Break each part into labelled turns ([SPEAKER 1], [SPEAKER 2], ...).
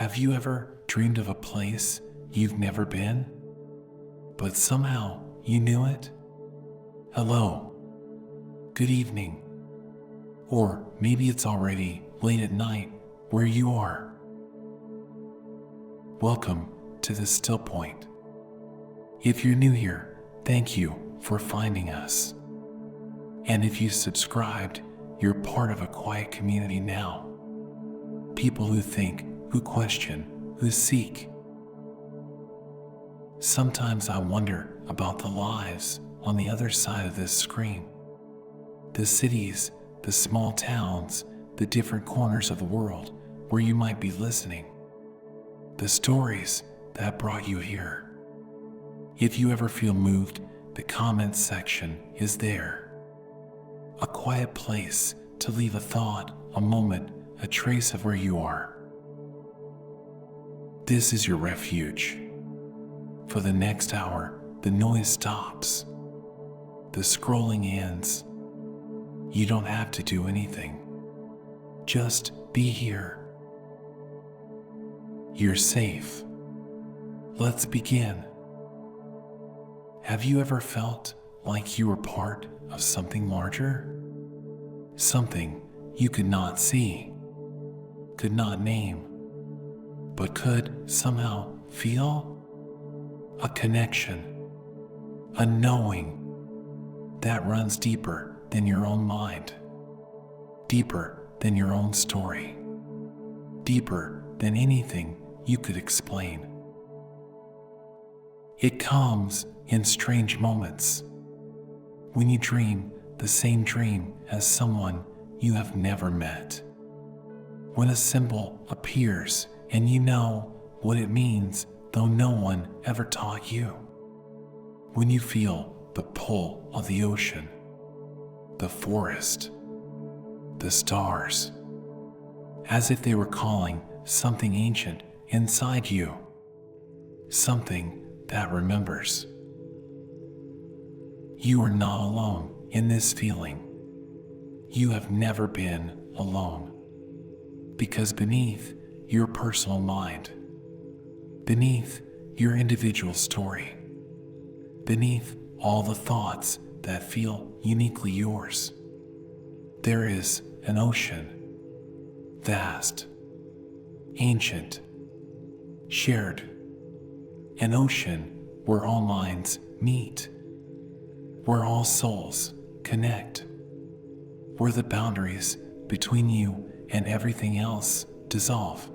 [SPEAKER 1] Have you ever dreamed of a place you've never been, but somehow you knew it? Hello, good evening, or maybe it's already late at night where you are. Welcome to the Still Point. If you're new here, thank you for finding us. And if you subscribed, you're part of a quiet community now. People who think, who question, who seek. Sometimes I wonder about the lives on the other side of this screen. The cities, the small towns, the different corners of the world where you might be listening. The stories that brought you here. If you ever feel moved, the comments section is there. A quiet place to leave a thought, a moment, a trace of where you are. This is your refuge. For the next hour, the noise stops. The scrolling ends. You don't have to do anything. Just be here. You're safe. Let's begin. Have you ever felt like you were part of something larger? Something you could not see, could not name, but could somehow feel? A connection, a knowing that runs deeper than your own mind, deeper than your own story, deeper than anything you could explain. It comes in strange moments, when you dream the same dream as someone you have never met, when a symbol appears and you know what it means though no one ever taught you, when you feel the pull of the ocean, the forest, the stars, as if they were calling something ancient inside you, something that remembers. You are not alone in this feeling. You have never been alone, because beneath your personal mind, beneath your individual story, beneath all the thoughts that feel uniquely yours, there is an ocean, vast, ancient, shared, an ocean where all minds meet, where all souls connect, where the boundaries between you and everything else dissolve.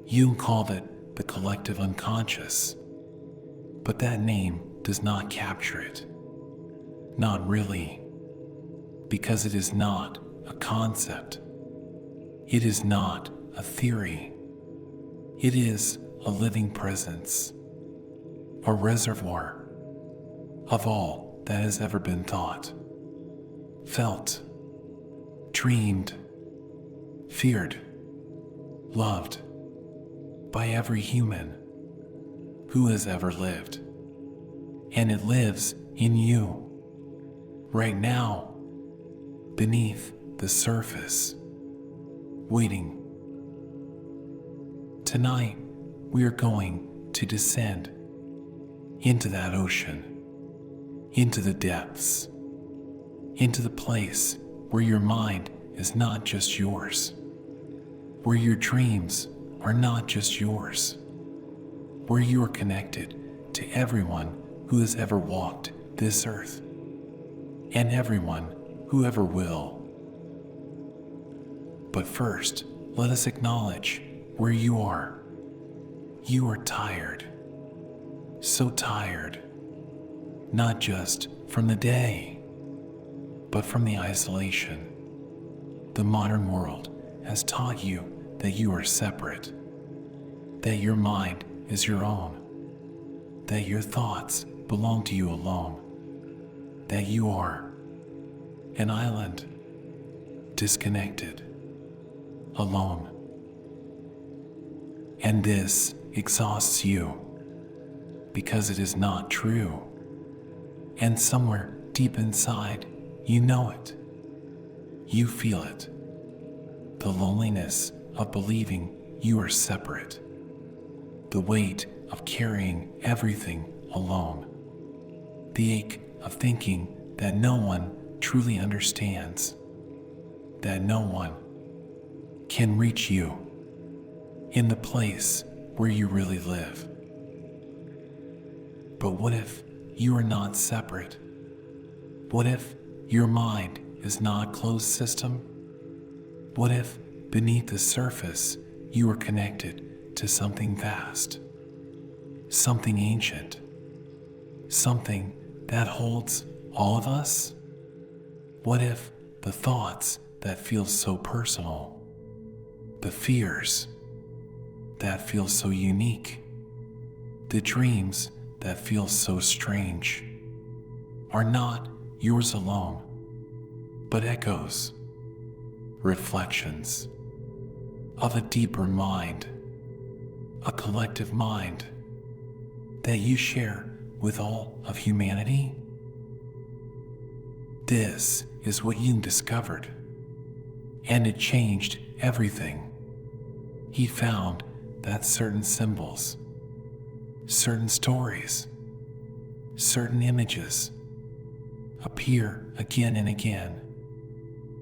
[SPEAKER 1] Jung called it the collective unconscious, but that name does not capture it. Not really, because it is not a concept. It is not a theory. It is a living presence, a reservoir of all that has ever been thought, felt, dreamed, feared, loved by every human who has ever lived. And it lives in you, right now, beneath the surface, waiting. Tonight, we are going to descend into that ocean, into the depths, into the place where your mind is not just yours, where your dreams are not just yours, where you are connected to everyone who has ever walked this earth, and everyone who ever will. But first, let us acknowledge where you are. You are tired, so tired, not just from the day, but from the isolation. The modern world has taught you that you are separate, that your mind is your own, that your thoughts belong to you alone, that you are an island, disconnected, alone. And this exhausts you, because it is not true. And somewhere deep inside, you know it. You feel it. The loneliness of believing you are separate, the weight of carrying everything alone, the ache of thinking that no one truly understands, that no one can reach you in the place where you really live. But what if you are not separate? What if your mind is not a closed system? What if beneath the surface you are connected to something vast, something ancient, something that holds all of us? What if the thoughts that feel so personal, the fears that feel so unique, the dreams that feel so strange, are not yours alone, but echoes, reflections of a deeper mind, a collective mind that you share with all of humanity? This is what Jung discovered, and it changed everything. He found that certain symbols, certain stories, certain images appear again and again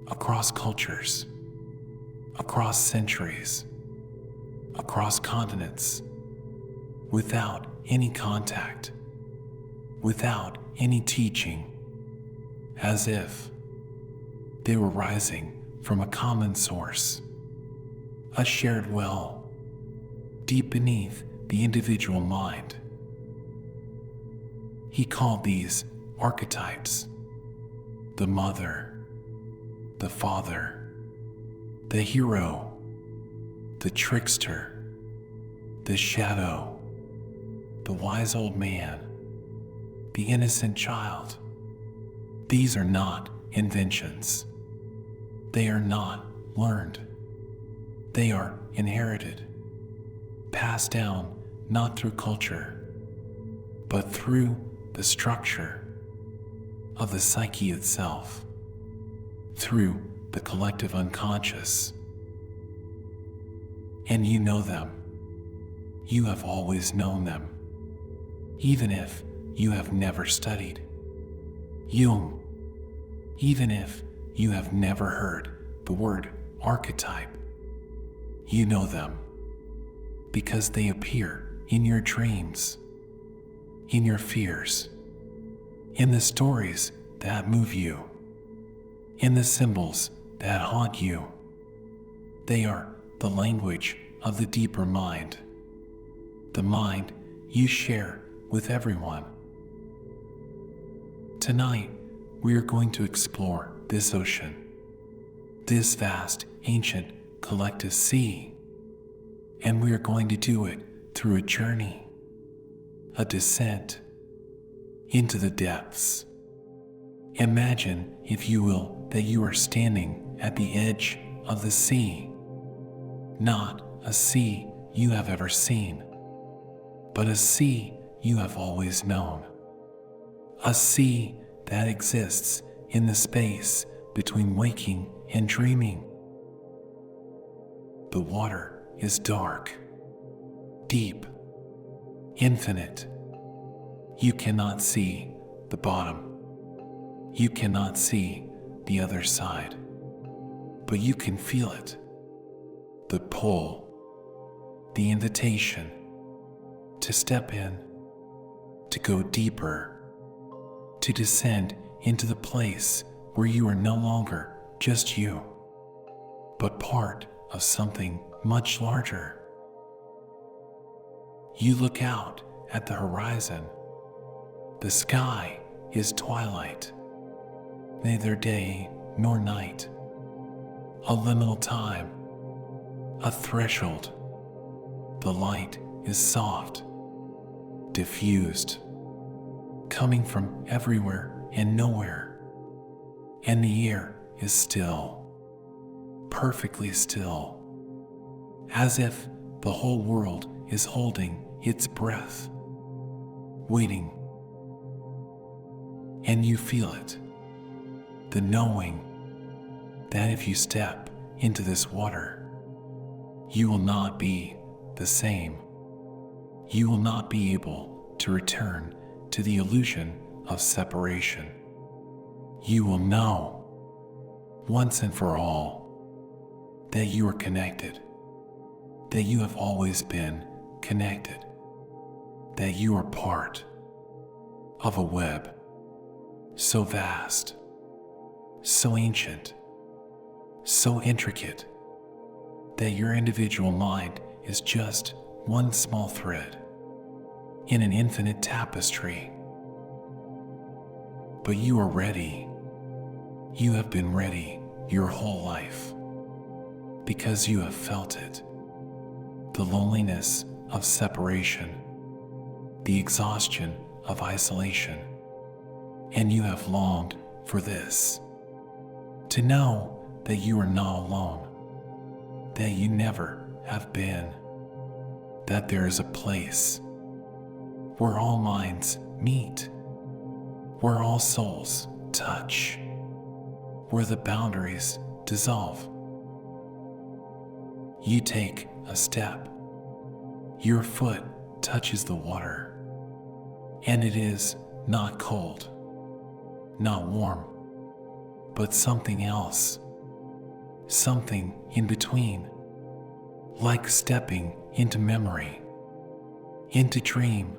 [SPEAKER 1] across cultures, across centuries, across continents, without any contact, without any teaching, as if they were rising from a common source, a shared well, deep beneath the individual mind. He called these archetypes: the mother, the father, the hero, the trickster, the shadow, the wise old man, the innocent child. These are not inventions. They are not learned. They are inherited, passed down not through culture, but through the structure of the psyche itself, through the collective unconscious. And you know them. You have always known them, even if you have never studied Jung, even if you have never heard the word archetype. You know them because they appear in your dreams, in your fears, in the stories that move you, in the symbols that haunt you. They are the language of the deeper mind, the mind you share with everyone. Tonight, we are going to explore this ocean, this vast, ancient, collective sea, and we are going to do it through a journey, a descent into the depths. Imagine, if you will, that you are standing at the edge of the sea, not a sea you have ever seen, but a sea you have always known, a sea that exists in the space between waking and dreaming. The water is dark, deep, infinite. You cannot see the bottom. You cannot see the other side, but you can feel it. The pull, the invitation to step in, to go deeper, to descend into the place where you are no longer just you, but part of something much larger. You look out at the horizon. The sky is twilight, neither day nor night, a liminal time, a threshold. The light is soft, diffused, coming from everywhere and nowhere, and the air is still, perfectly still, as if the whole world is holding its breath, waiting. And you feel it, the knowing that if you step into this water, you will not be the same. You will not be able to return to the illusion of separation. You will know, once and for all, that you are connected, that you have always been connected, that you are part of a web so vast, so ancient, so intricate, that your individual mind is just one small thread in an infinite tapestry. But you are ready. You have been ready your whole life because you have felt it. The loneliness of separation, the exhaustion of isolation, and you have longed for this, to know that you are not alone, that you never have been, that there is a place where all minds meet, where all souls touch, where the boundaries dissolve. You take a step, your foot touches the water, and it is not cold, not warm, but something else, something in between, like stepping into memory, into dream,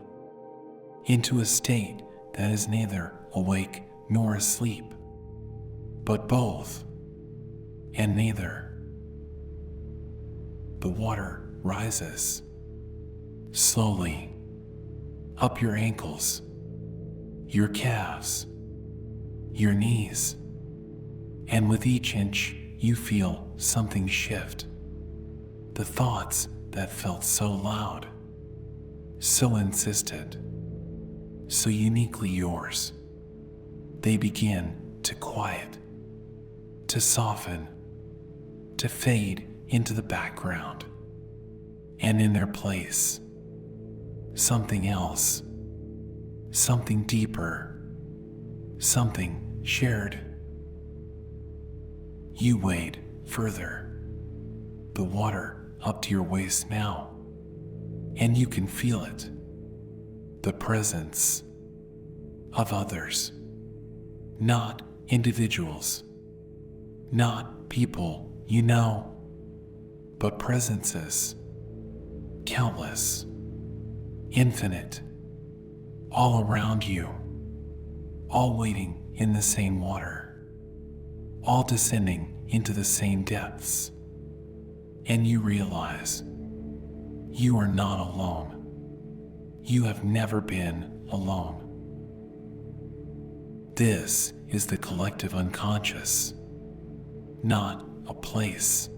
[SPEAKER 1] into a state that is neither awake nor asleep, but both, and neither. The water rises, slowly, up your ankles, your calves, your knees, and with each inch you feel something shift. The thoughts that felt so loud, so insistent, so uniquely yours, they begin to quiet, to soften, to fade into the background, and in their place, something else, something deeper, something shared. You wade further, the water up to your waist now, and you can feel it, the presence of others, not individuals, not people you know, but presences, countless, infinite, all around you, all waiting in the same water, all descending into the same depths. And you realize you are not alone. You have never been alone. This is the collective unconscious, not a place,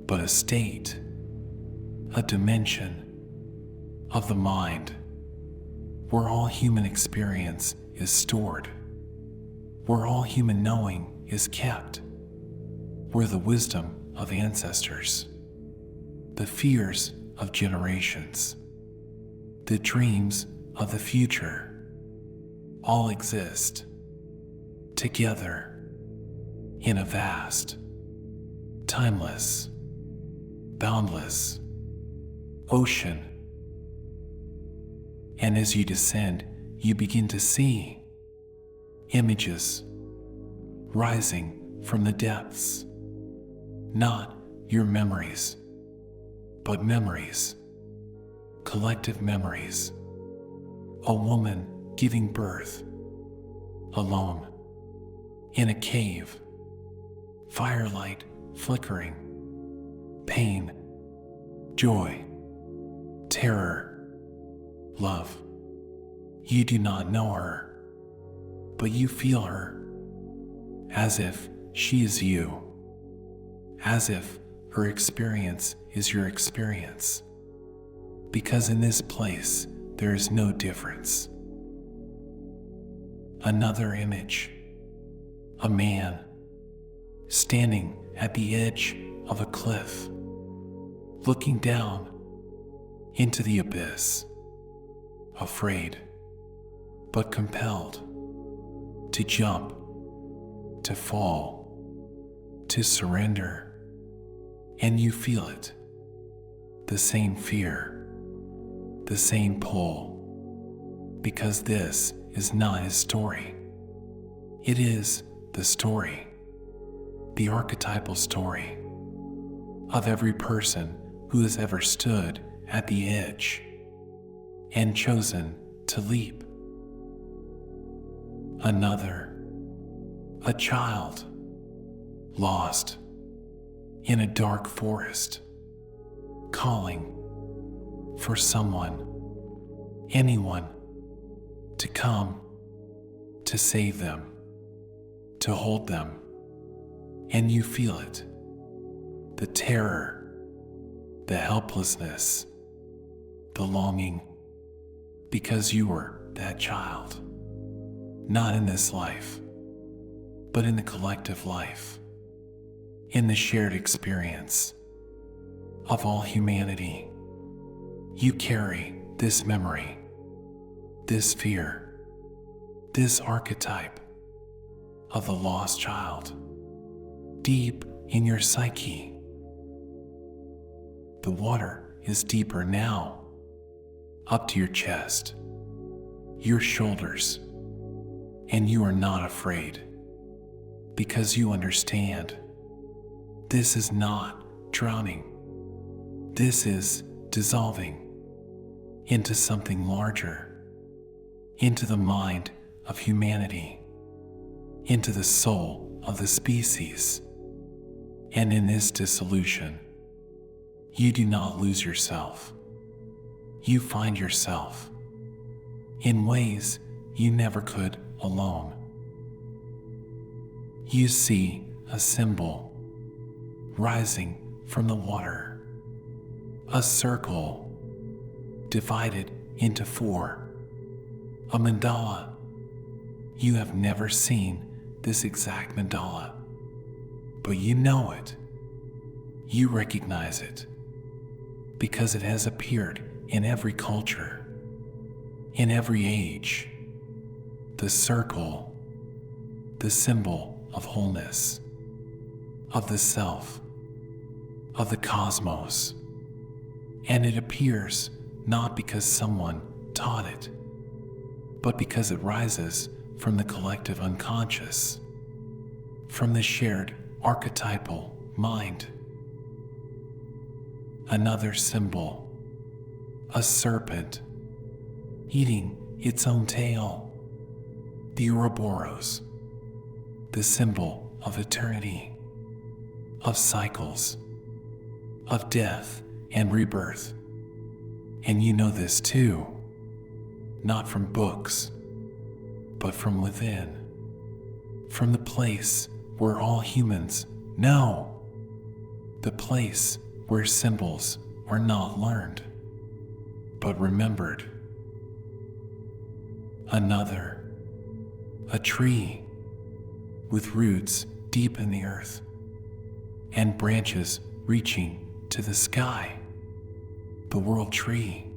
[SPEAKER 1] but a state, a dimension of the mind, where all human experience is stored, where all human knowing is kept, where the wisdom of ancestors, the fears of generations, the dreams of the future, all exist together in a vast, timeless, boundless ocean. And as you descend, you begin to see images rising from the depths, not your memories, but memories, collective memories. A woman giving birth, alone, in a cave, firelight flickering, pain, joy, terror, love. You do not know her, but you feel her, as if she is you, as if her experience is your experience, because in this place there is no difference. Another image, a man standing at the edge of a cliff, looking down into the abyss, afraid, but compelled to jump, to fall, to surrender. And you feel it, the same fear, the same pull, because this is not his story. It is the story, the archetypal story of every person who has ever stood at the edge and chosen to leap. Another, a child, lost in a dark forest, calling for someone, anyone, to come, to save them, to hold them, and you feel it, the terror, the helplessness, the longing, because you were that child, not in this life, but in the collective life, in the shared experience of all humanity. You carry this memory, this fear, this archetype of the lost child deep in your psyche. The water is deeper now, up to your chest, your shoulders, and you are not afraid because you understand this is not drowning. This is dissolving into something larger, into the mind of humanity, into the soul of the species. And in this dissolution, you do not lose yourself. You find yourself in ways you never could alone. You see a symbol rising from the water, a circle divided into four, a mandala. You have never seen this exact mandala, but you know it. You recognize it because it has appeared in every culture, in every age. The circle, the symbol of wholeness, of the self, of the cosmos. And it appears not because someone taught it, but because it rises from the collective unconscious, from the shared archetypal mind. Another symbol, a serpent eating its own tail, the Ouroboros, the symbol of eternity, of cycles, of death and rebirth. And you know this too, not from books, but from within, from the place where all humans know, the place where symbols were not learned, but remembered. Another, a tree with roots deep in the earth and branches reaching to the sky, the world tree,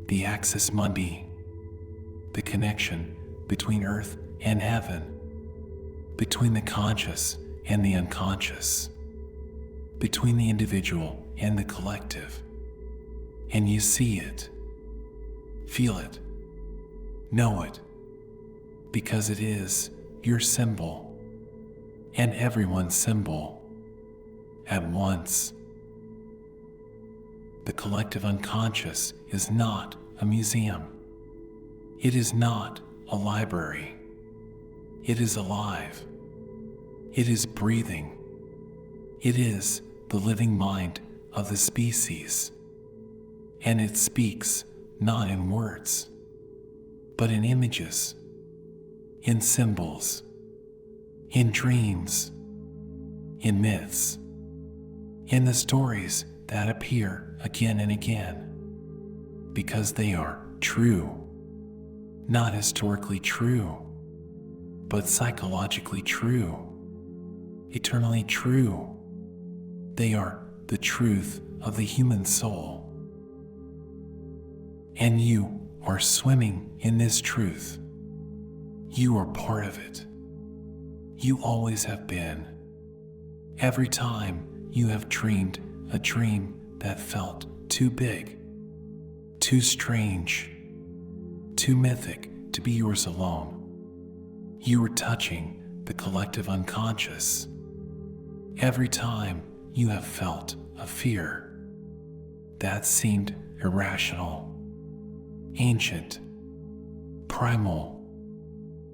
[SPEAKER 1] the axis mundi, the connection between earth and heaven, between the conscious and the unconscious, between the individual and the collective. And you see it, feel it, know it, because it is your symbol and everyone's symbol at once. The collective unconscious is not a museum. It is not a library. It is alive. It is breathing. It is the living mind of the species. And it speaks not in words, but in images, in symbols, in dreams, in myths, in the stories that appear again and again, because they are true, not historically true, but psychologically true, eternally true. They are the truth of the human soul. And you are swimming in this truth. You are part of it. You always have been. Every time you have dreamed a dream that felt too big, too strange, too mythic to be yours alone. You were touching the collective unconscious. Every time you have felt a fear that seemed irrational, ancient, primal,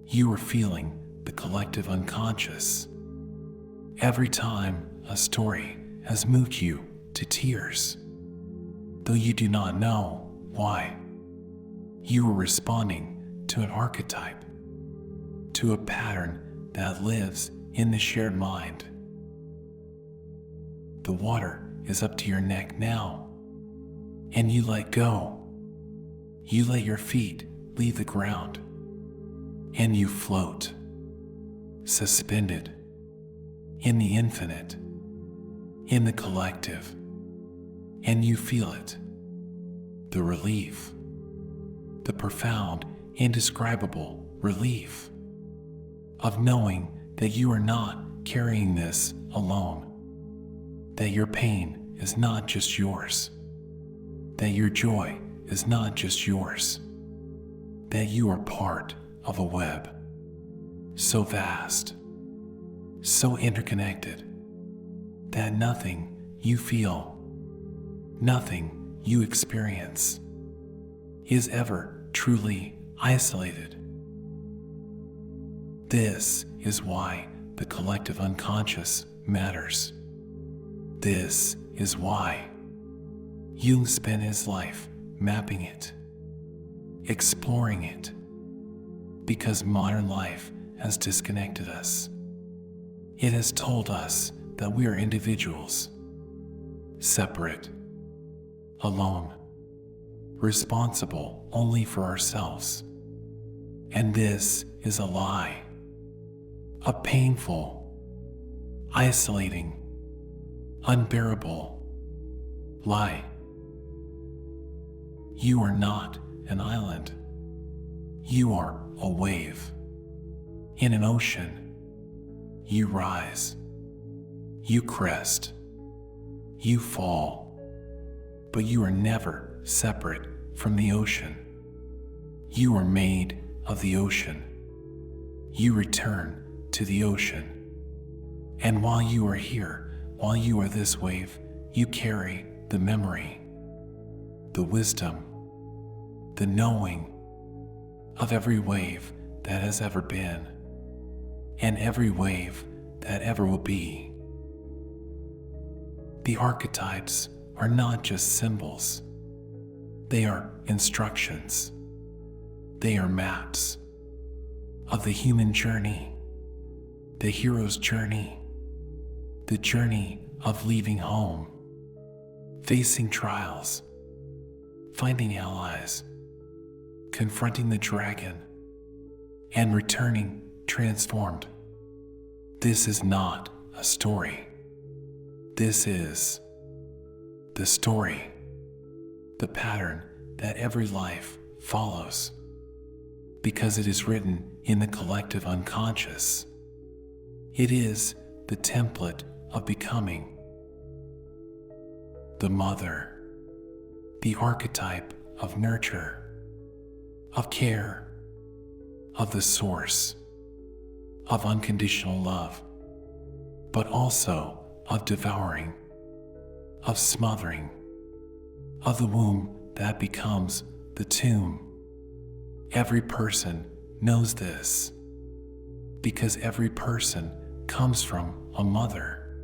[SPEAKER 1] you were feeling the collective unconscious. Every time a story has moved you to tears, though you do not know why, you were responding to an archetype, to a pattern that lives in the shared mind. The water is up to your neck now, and you let go. You let your feet leave the ground, and you float, suspended in the infinite, in the collective, and you feel it. The relief, the profound, indescribable relief of knowing that you are not carrying this alone, that your pain is not just yours, that your joy is not just yours, that you are part of a web so vast, so interconnected, that nothing you feel, nothing you experience is ever truly isolated. This is why the collective unconscious matters. This is why Jung spent his life mapping it, exploring it, because modern life has disconnected us. It has told us that we are individuals, separate, alone, responsible only for ourselves. And this is a lie, a painful, isolating, unbearable lie. You are not an island. You are a wave in an ocean. You rise, you crest, you fall, but you are never separate from the ocean. You are made of the ocean. You return to the ocean. And while you are here, while you are this wave, you carry the memory, the wisdom, the knowing of every wave that has ever been, and every wave that ever will be. The archetypes are not just symbols. They are instructions. They are maps of the human journey, the hero's journey, the journey of leaving home, facing trials, finding allies, confronting the dragon, and returning transformed. This is not a story. This is the story, the pattern that every life follows, because it is written in the collective unconscious. It is the template of becoming. The mother, the archetype of nurture, of care, of the source, of unconditional love, but also of devouring, of smothering, of the womb that becomes the tomb. Every person knows this, because every person comes from a mother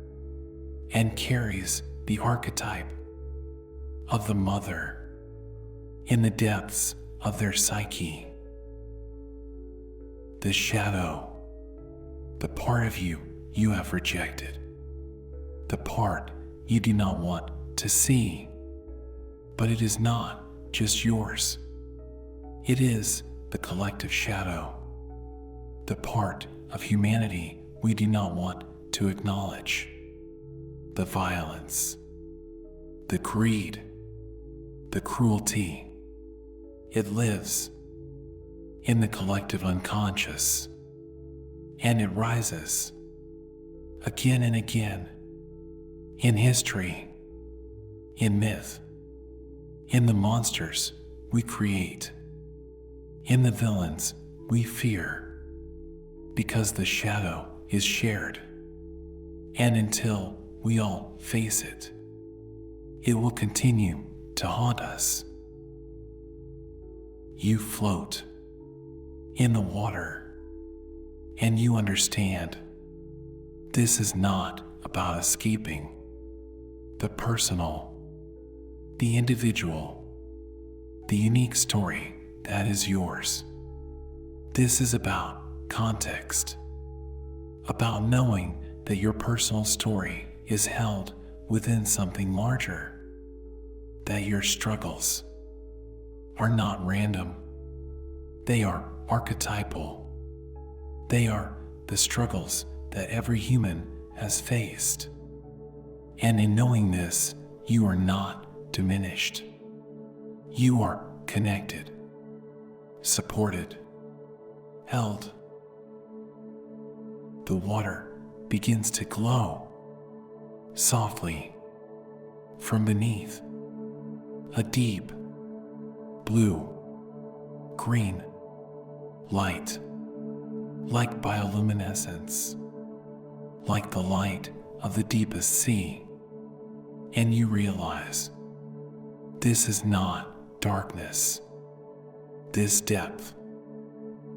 [SPEAKER 1] and carries the archetype of the mother in the depths of their psyche. The shadow, the part of you you have rejected, the part you do not want to see. But it is not just yours. It is the collective shadow, the part of humanity we do not want to acknowledge. The violence, the greed, the cruelty. It lives in the collective unconscious, and it rises again and again in history, in myth, in the monsters we create, in the villains we fear, because the shadow is shared. And until we all face it, it will continue to haunt us. You float in the water, and you understand this is not about escaping the personal, the individual, the unique story that is yours. This is about context, about knowing that your personal story is held within something larger, that your struggles are not random. They are archetypal. They are the struggles that every human has faced. And in knowing this, you are not diminished. You are connected, supported, held. The water begins to glow softly from beneath, a deep blue, green light, like bioluminescence, like the light of the deepest sea. And you realize this is not darkness, this depth,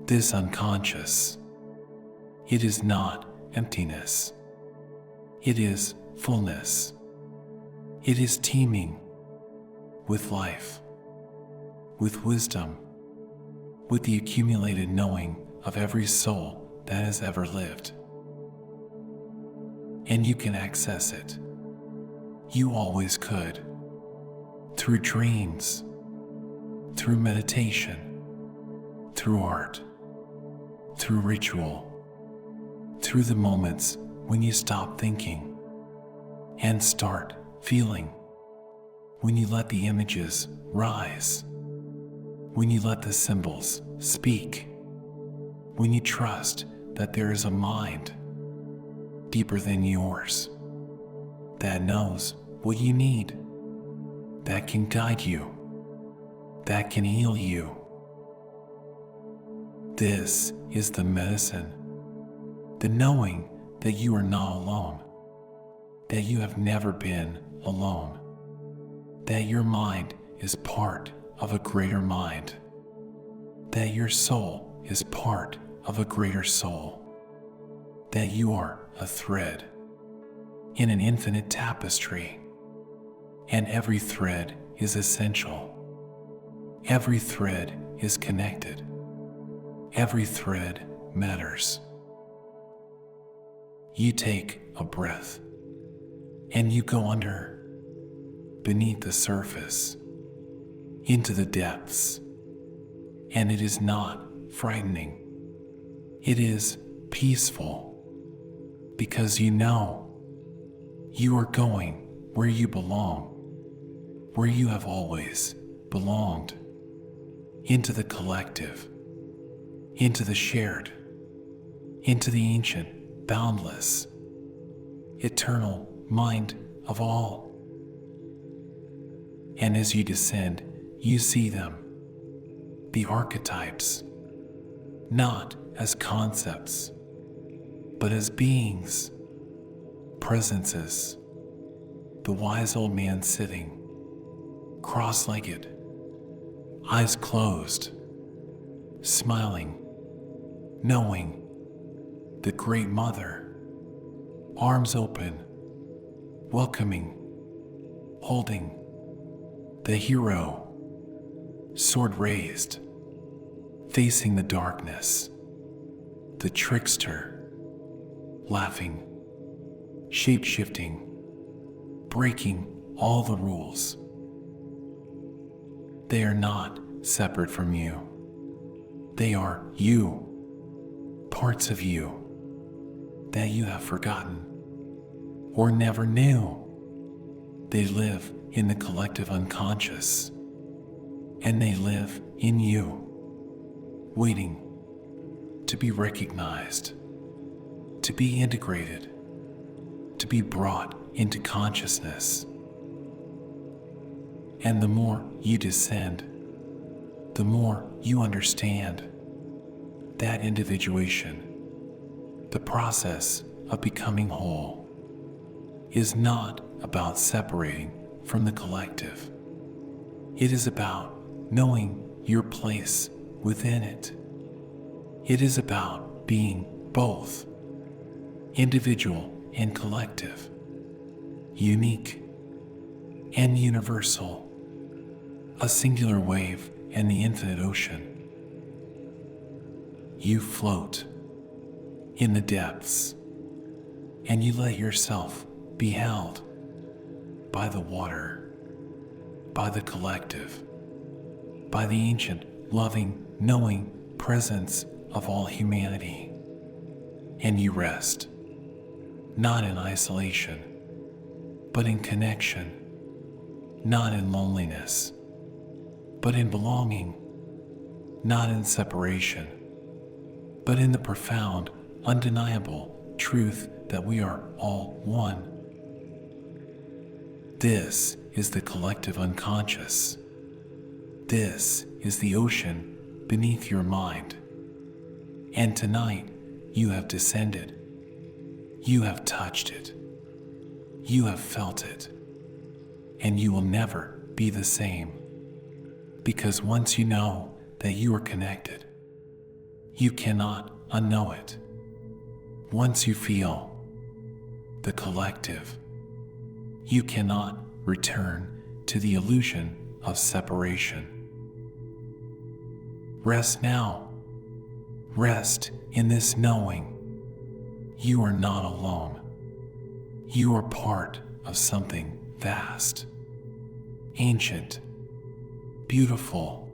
[SPEAKER 1] this unconscious. It is not emptiness. It is fullness. It is teeming with life, with wisdom, with the accumulated knowing of every soul that has ever lived. And you can access it. You always could. Through dreams, through meditation, through art, through ritual, through the moments when you stop thinking and start feeling, when you let the images rise, when you let the symbols speak, when you trust that there is a mind deeper than yours that knows what you need, that can guide you, that can heal you. This is the medicine, the knowing that you are not alone, that you have never been alone, that your mind is part of a greater mind, that your soul is part of a greater soul, that you are a thread in an infinite tapestry, and every thread is essential. Every thread is connected. Every thread matters. You take a breath, and you go under, beneath the surface, into the depths, and it is not frightening. It is peaceful, because you know you are going where you belong, where you have always belonged, into the collective, into the shared, into the ancient, boundless, eternal mind of all. And as you descend, you see them, the archetypes, not as concepts, but as beings, presences. The wise old man sitting, cross-legged, eyes closed, smiling, knowing. The great mother, arms open, welcoming, holding. The hero, sword raised, facing the darkness. The trickster, laughing, shape-shifting, breaking all the rules. They are not separate from you. They are you, parts of you that you have forgotten or never knew. They live in the collective unconscious, and they live in you, waiting to be recognized, to be integrated, to be brought into consciousness. And the more you descend, the more you understand that individuation, the process of becoming whole, is not about separating from the collective. It is about knowing your place within it. It is about being both individual and collective, unique and universal, a singular wave and the infinite ocean. You float in the depths, and you let yourself be held by the water, by the collective, by the ancient, loving, knowing presence of all humanity. And you rest, not in isolation, but in connection, not in loneliness, but in belonging, not in separation, but in the profound, undeniable truth that we are all one. This is the collective unconscious. This is the ocean beneath your mind. And tonight, you have descended. You have touched it. You have felt it. And you will never be the same. Because once you know that you are connected, you cannot unknow it. Once you feel the collective, you cannot return to the illusion of separation. Rest now. Rest in this knowing. You are not alone. You are part of something vast, ancient, beautiful.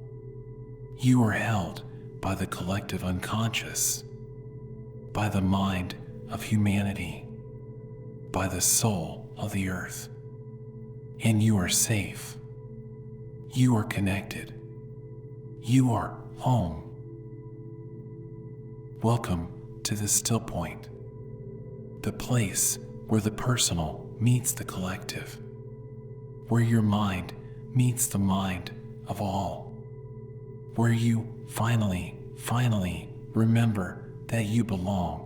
[SPEAKER 1] You are held by the collective unconscious, by the mind of humanity, by the soul of the earth. And you are safe. You are connected. You are home. Welcome to the still point, the place where the personal meets the collective, where your mind meets the mind of all, where you finally remember that you belong.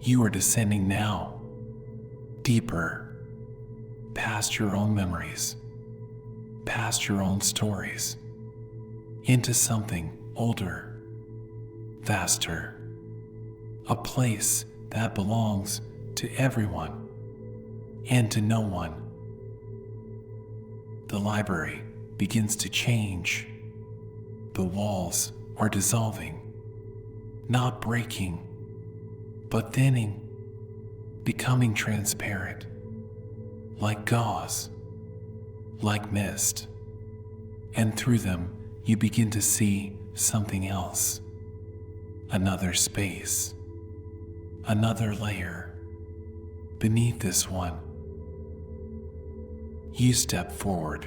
[SPEAKER 1] You are descending now, deeper, past your own memories, past your own stories, into something older, vaster, a place that belongs to everyone and to no one. The library begins to change. The walls are dissolving, not breaking, but thinning, becoming transparent, like gauze, like mist. And through them, you begin to see something else. Another space, another layer beneath this one. You step forward,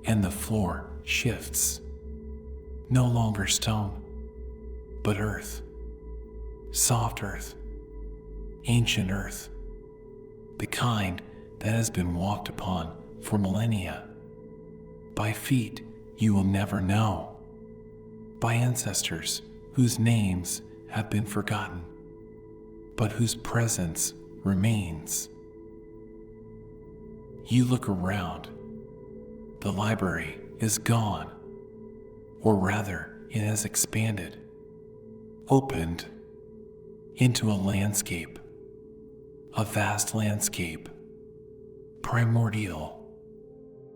[SPEAKER 1] and the floor shifts. No longer stone, but earth, soft earth, ancient earth, the kind that has been walked upon for millennia, by feet you will never know, by ancestors whose names have been forgotten, but whose presence remains. You look around. The library is gone, or rather, it has expanded, opened into a landscape, a vast landscape, primordial,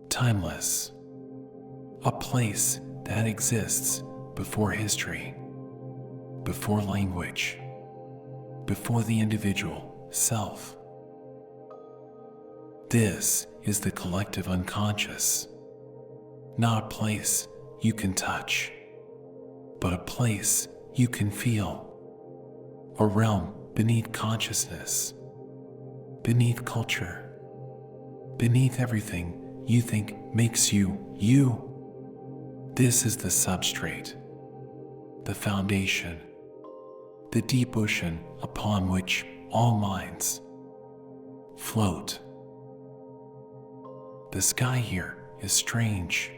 [SPEAKER 1] timeless, a place that exists before history, before language, before the individual self. This is the collective unconscious, not a place you can touch, but a place you can feel, a realm beneath consciousness, beneath culture, beneath everything you think makes you you. This is the substrate, the foundation, the deep ocean upon which all minds float. The sky here is strange,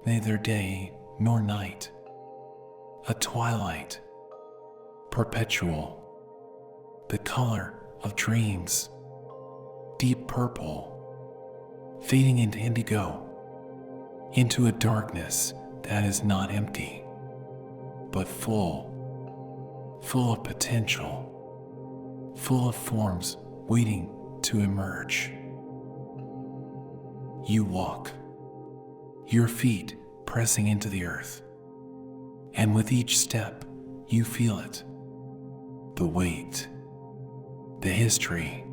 [SPEAKER 1] neither day nor night, a twilight, perpetual, the color of dreams, deep purple, fading into indigo, into a darkness that is not empty, but full of potential, full of forms waiting to emerge. You walk, your feet pressing into the earth, and with each step you feel it, the weight, the history,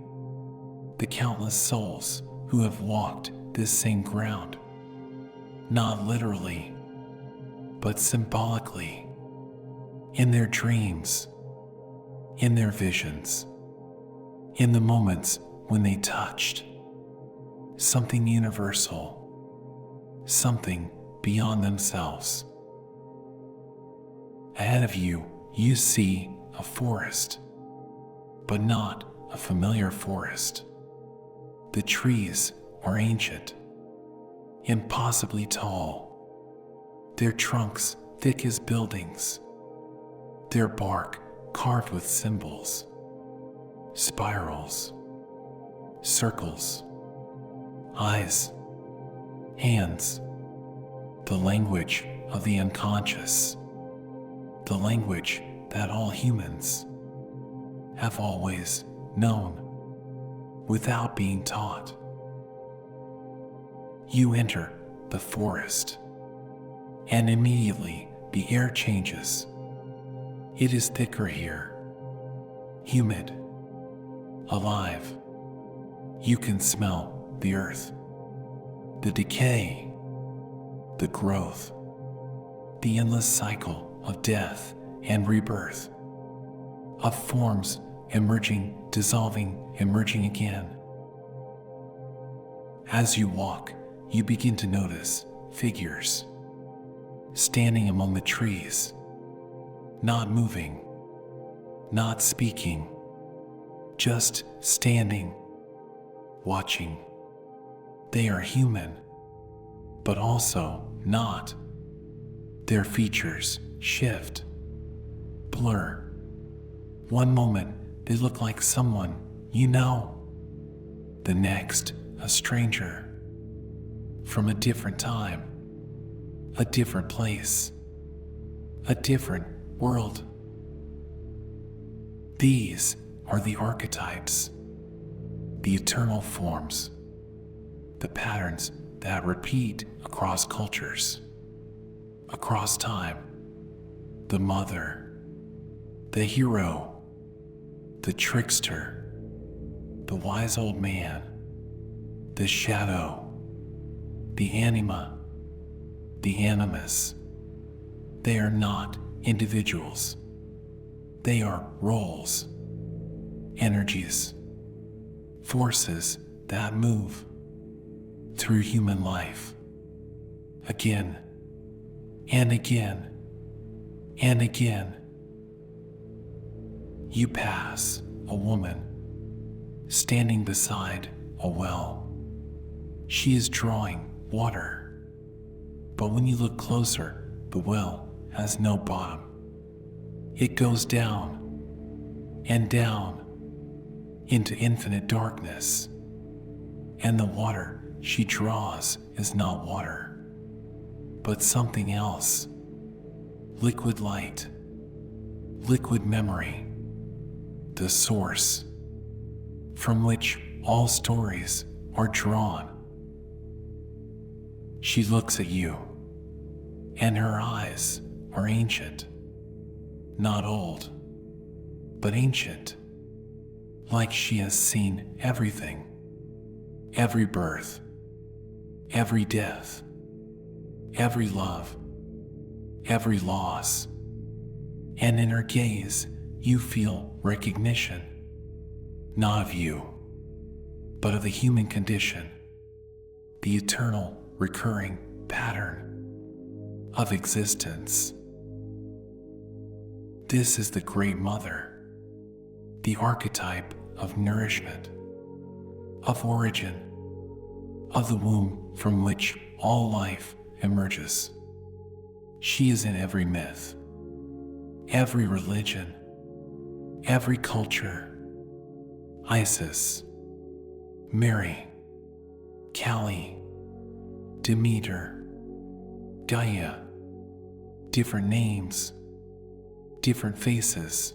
[SPEAKER 1] the countless souls who have walked this same ground, not literally, but symbolically, in their dreams, in their visions, in the moments when they touched something universal, something beyond themselves. Ahead of you, you see a forest, but not a familiar forest. The trees are ancient, impossibly tall, their trunks thick as buildings, their bark carved with symbols, spirals, circles, eyes, hands, the language of the unconscious, the language that all humans have always known without being taught. You enter the forest, and immediately the air changes. It is thicker here, humid, alive. You can smell the earth, the decay, the growth, the endless cycle of death and rebirth, of forms emerging, dissolving, emerging again. As you walk, you begin to notice figures standing among the trees, not moving, not speaking, just standing, watching. They are human, but also not. Their features shift, blur. One moment they look like someone you know, the next a stranger from a different time, a different place, a different world. These are the archetypes, the eternal forms, the patterns that repeat across cultures, across time. The mother, the hero, the trickster, the wise old man, the shadow, the anima, the animus. They are not individuals. They are roles, energies, forces that move through human life again and again and again. You pass a woman standing beside a well. She is drawing water, but when you look closer, the well has no bottom. It goes down and down into infinite darkness, and the water she draws is not water, but something else. Liquid light, liquid memory, the source from which all stories are drawn. She looks at you, and her eyes are ancient, not old, but ancient, like she has seen everything, every birth, every death, every love, every loss. And in her gaze, you feel recognition, not of you, but of the human condition, the eternal recurring pattern of existence. This is the Great Mother, the archetype of nourishment, of origin, of the womb from which all life emerges. She is in every myth, every religion, every culture. Isis, Mary, Kali, Demeter, Gaia. Different names, different faces,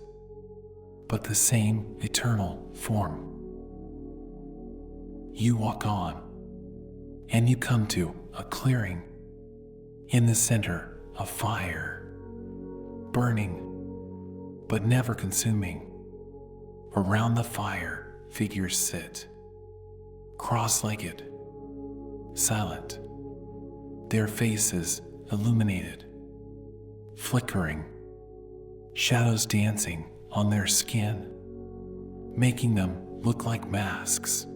[SPEAKER 1] but the same eternal form. You walk on, and you come to a clearing in the center of fire, burning but never consuming. Around the fire, figures sit, cross-legged, silent, their faces illuminated, flickering, shadows dancing on their skin, making them look like masks,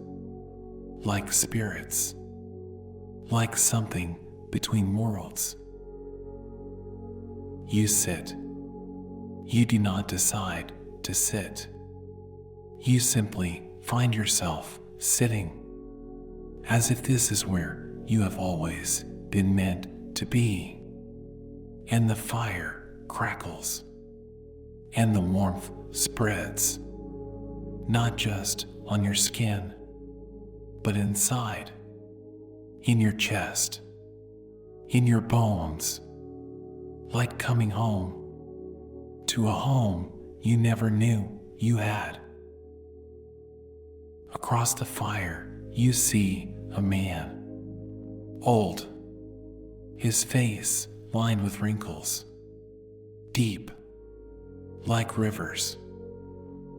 [SPEAKER 1] like spirits, like something between worlds. You sit. You do not decide to sit. You simply find yourself sitting, as if this is where you have always been meant to be. And the fire crackles, and the warmth spreads, not just on your skin, but inside, in your chest, in your bones, like coming home, to a home you never knew you had. Across the fire, you see a man, old, his face lined with wrinkles, deep, like rivers,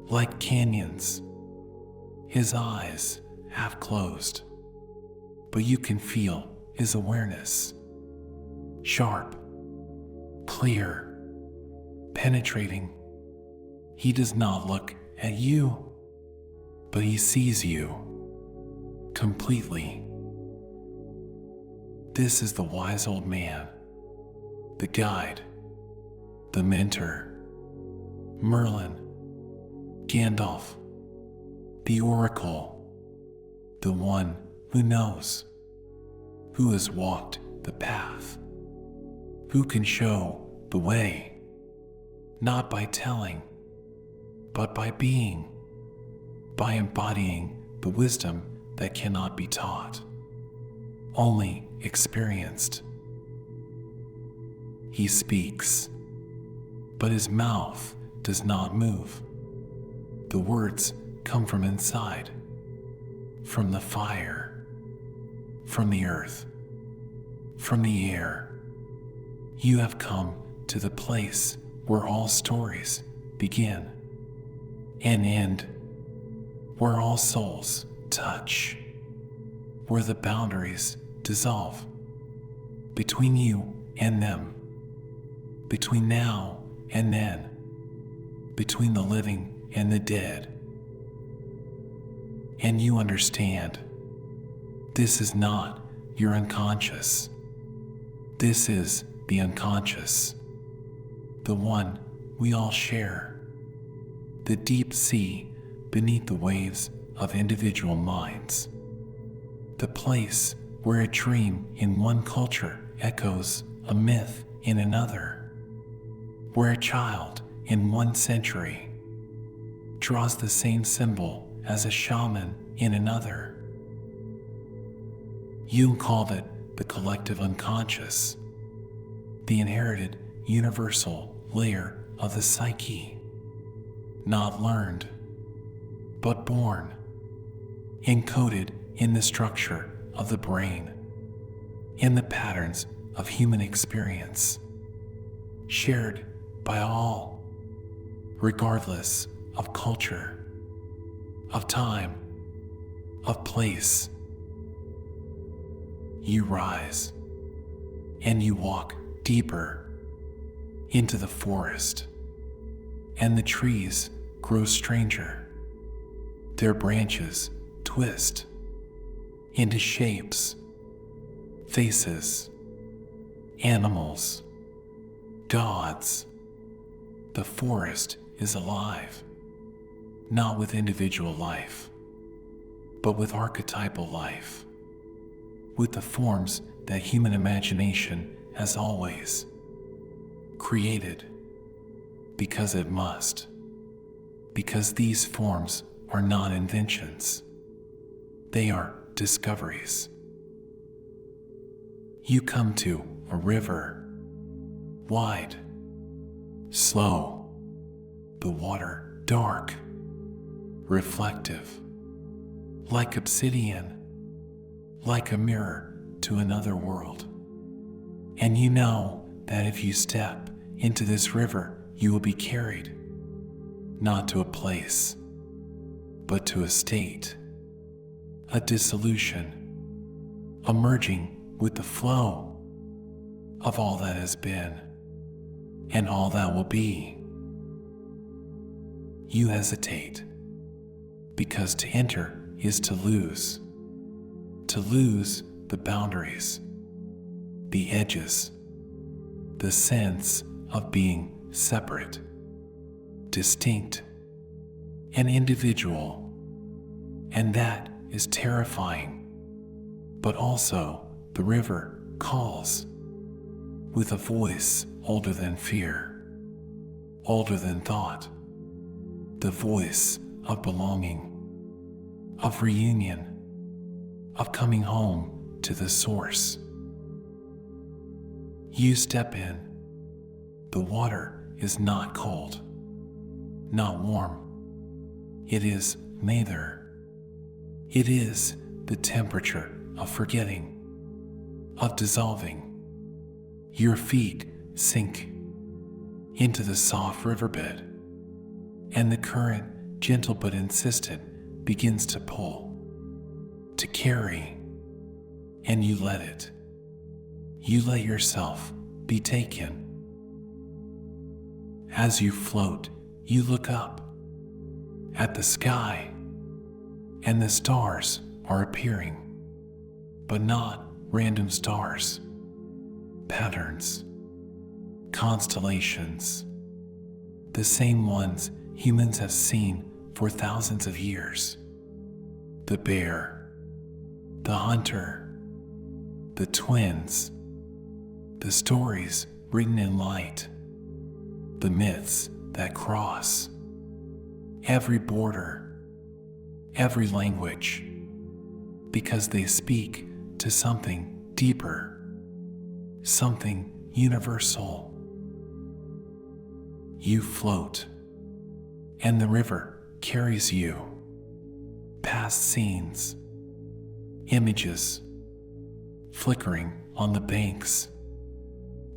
[SPEAKER 1] like canyons, his eyes half closed, but you can feel his awareness, sharp, clear, penetrating. He does not look at you, but he sees you completely. This is the wise old man, the guide, the mentor, Merlin, Gandalf, the oracle, the one who knows, who has walked the path, who can show the way, not by telling, but by being, by embodying the wisdom that cannot be taught, only experienced. He speaks, but his mouth does not move. The words come from inside, from the fire, from the earth, from the air. You have come to the place where all stories begin and end, where all souls touch, where the boundaries dissolve between you and them, between now and then, between the living and the dead. And you understand, this is not your unconscious. This is the unconscious, the one we all share, the deep sea beneath the waves of individual minds, the place where a dream in one culture echoes a myth in another, where a child in one century draws the same symbol as a shaman in another. Jung called it the collective unconscious, the inherited universal layer of the psyche, not learned, but born, encoded in the structure of the brain, in the patterns of human experience, shared by all, regardless of culture, of time, of place. You rise, and you walk deeper into the forest, and the trees grow stranger. Their branches twist into shapes, faces, animals, gods. The forest is alive, not with individual life, but with archetypal life, with the forms that human imagination has always created, because it must. Because these forms are not inventions. They are discoveries. You come to a river, wide, slow, the water dark, reflective, like obsidian, like a mirror to another world. And you know that if you step into this river, you will be carried, not to a place, but to a state, a dissolution, a merging with the flow of all that has been and all that will be. You hesitate, because to enter is to lose the boundaries, the edges, the sense of being separate, distinct, and individual. And that is terrifying. But also, the river calls with a voice older than fear, older than thought, the voice of belonging, of reunion, of coming home to the source. You step in. The water is not cold, not warm. It is neither. It is the temperature of forgetting, of dissolving. Your feet sink into the soft riverbed, and the current, gentle but insistent, begins to pull, to carry, and you let it. You let yourself be taken. As you float, you look up at the sky, and the stars are appearing, but not random stars, patterns, constellations, the same ones humans have seen for thousands of years. The bear, the hunter, the twins, the stories written in light, the myths that cross every border, every language, because they speak to something deeper, something universal. You float, and the river carries you past scenes, images flickering on the banks,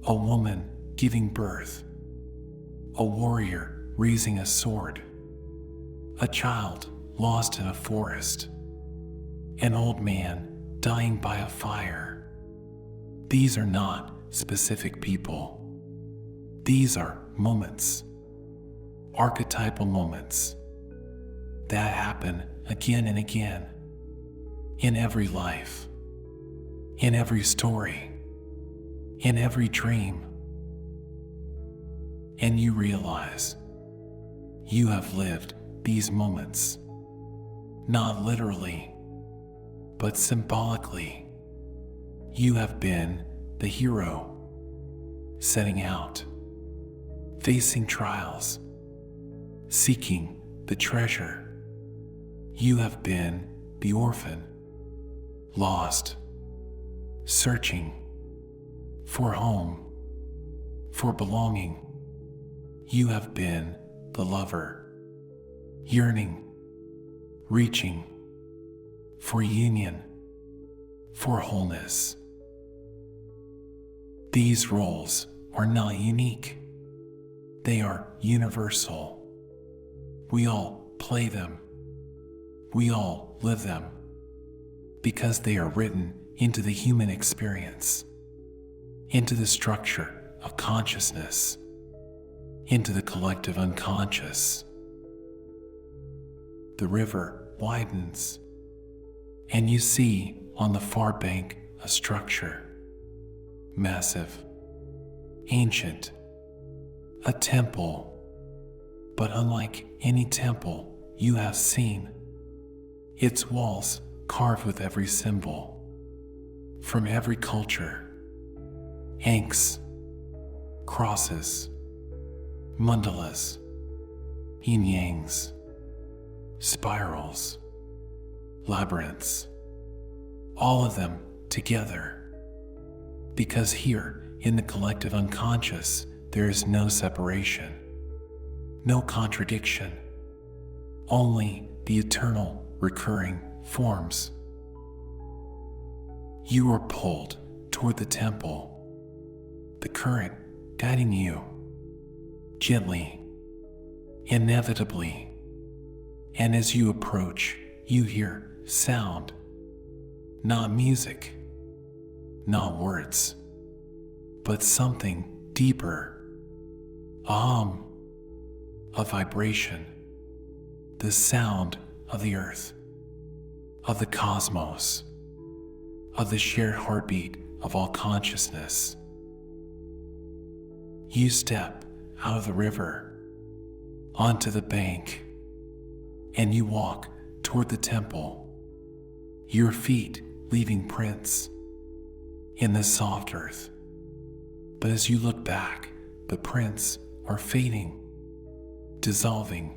[SPEAKER 1] a woman giving birth, a warrior raising a sword, a child lost in a forest, an old man dying by a fire. These are not specific people. These are moments, archetypal moments that happen again and again in every life, in every story, in every dream. And you realize you have lived these moments, not literally, but symbolically. You have been the hero, setting out, facing trials, seeking the treasure. You have been the orphan, lost, searching for home, for belonging. You have been the lover, yearning, reaching for union, for wholeness. These roles are not unique. They are universal. We all play them. We all live them, because they are written into the human experience, into the structure of consciousness, into the collective unconscious. The river widens, and you see on the far bank a structure, massive, ancient, a temple, but unlike any temple you have seen. Its walls carved with every symbol, from every culture, inks, crosses, mandalas, yin-yangs, spirals, labyrinths, all of them together. Because here, in the collective unconscious, there is no separation, no contradiction, only the eternal, recurring forms. You are pulled toward the temple, the current guiding you, gently, inevitably, and as you approach, you hear sound, not music, not words, but something deeper, a hum, a vibration, the sound of the earth, of the cosmos, of the shared heartbeat of all consciousness. You step out of the river, onto the bank, and you walk toward the temple, your feet leaving prints in the soft earth. But as you look back, the prints are fading, dissolving,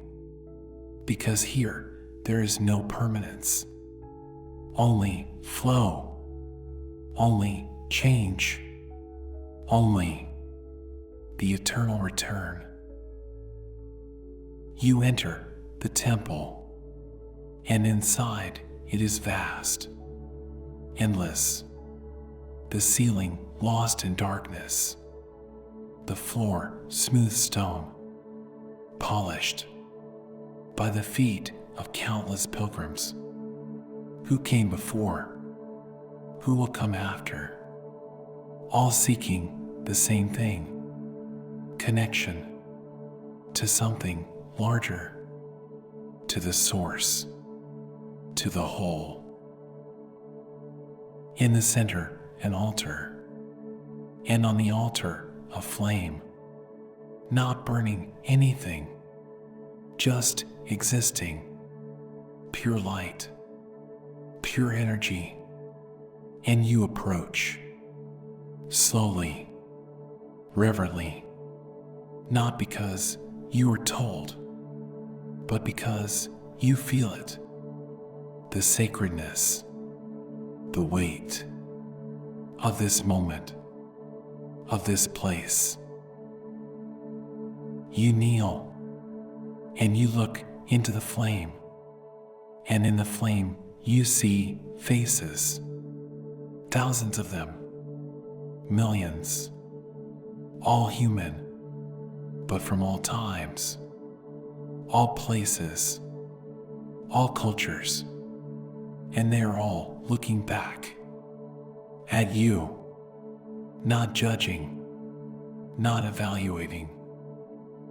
[SPEAKER 1] because here there is no permanence, only flow, only change, only the eternal return. You enter the temple, and inside it is vast, endless, the ceiling lost in darkness, the floor smooth stone, polished by the feet of countless pilgrims who came before, who will come after, all seeking the same thing, connection to something larger, to the source, to the whole. In the center, an altar, and on the altar, a flame, not burning anything, just existing, pure light, pure energy. And you approach, slowly, reverently, not because you were told, but because you feel it, the sacredness, the weight of this moment, of this place. You kneel, and you look into the flame, and in the flame you see faces, thousands of them, millions, all human, but from all times, all places, all cultures, and they are all looking back at you, not judging, not evaluating,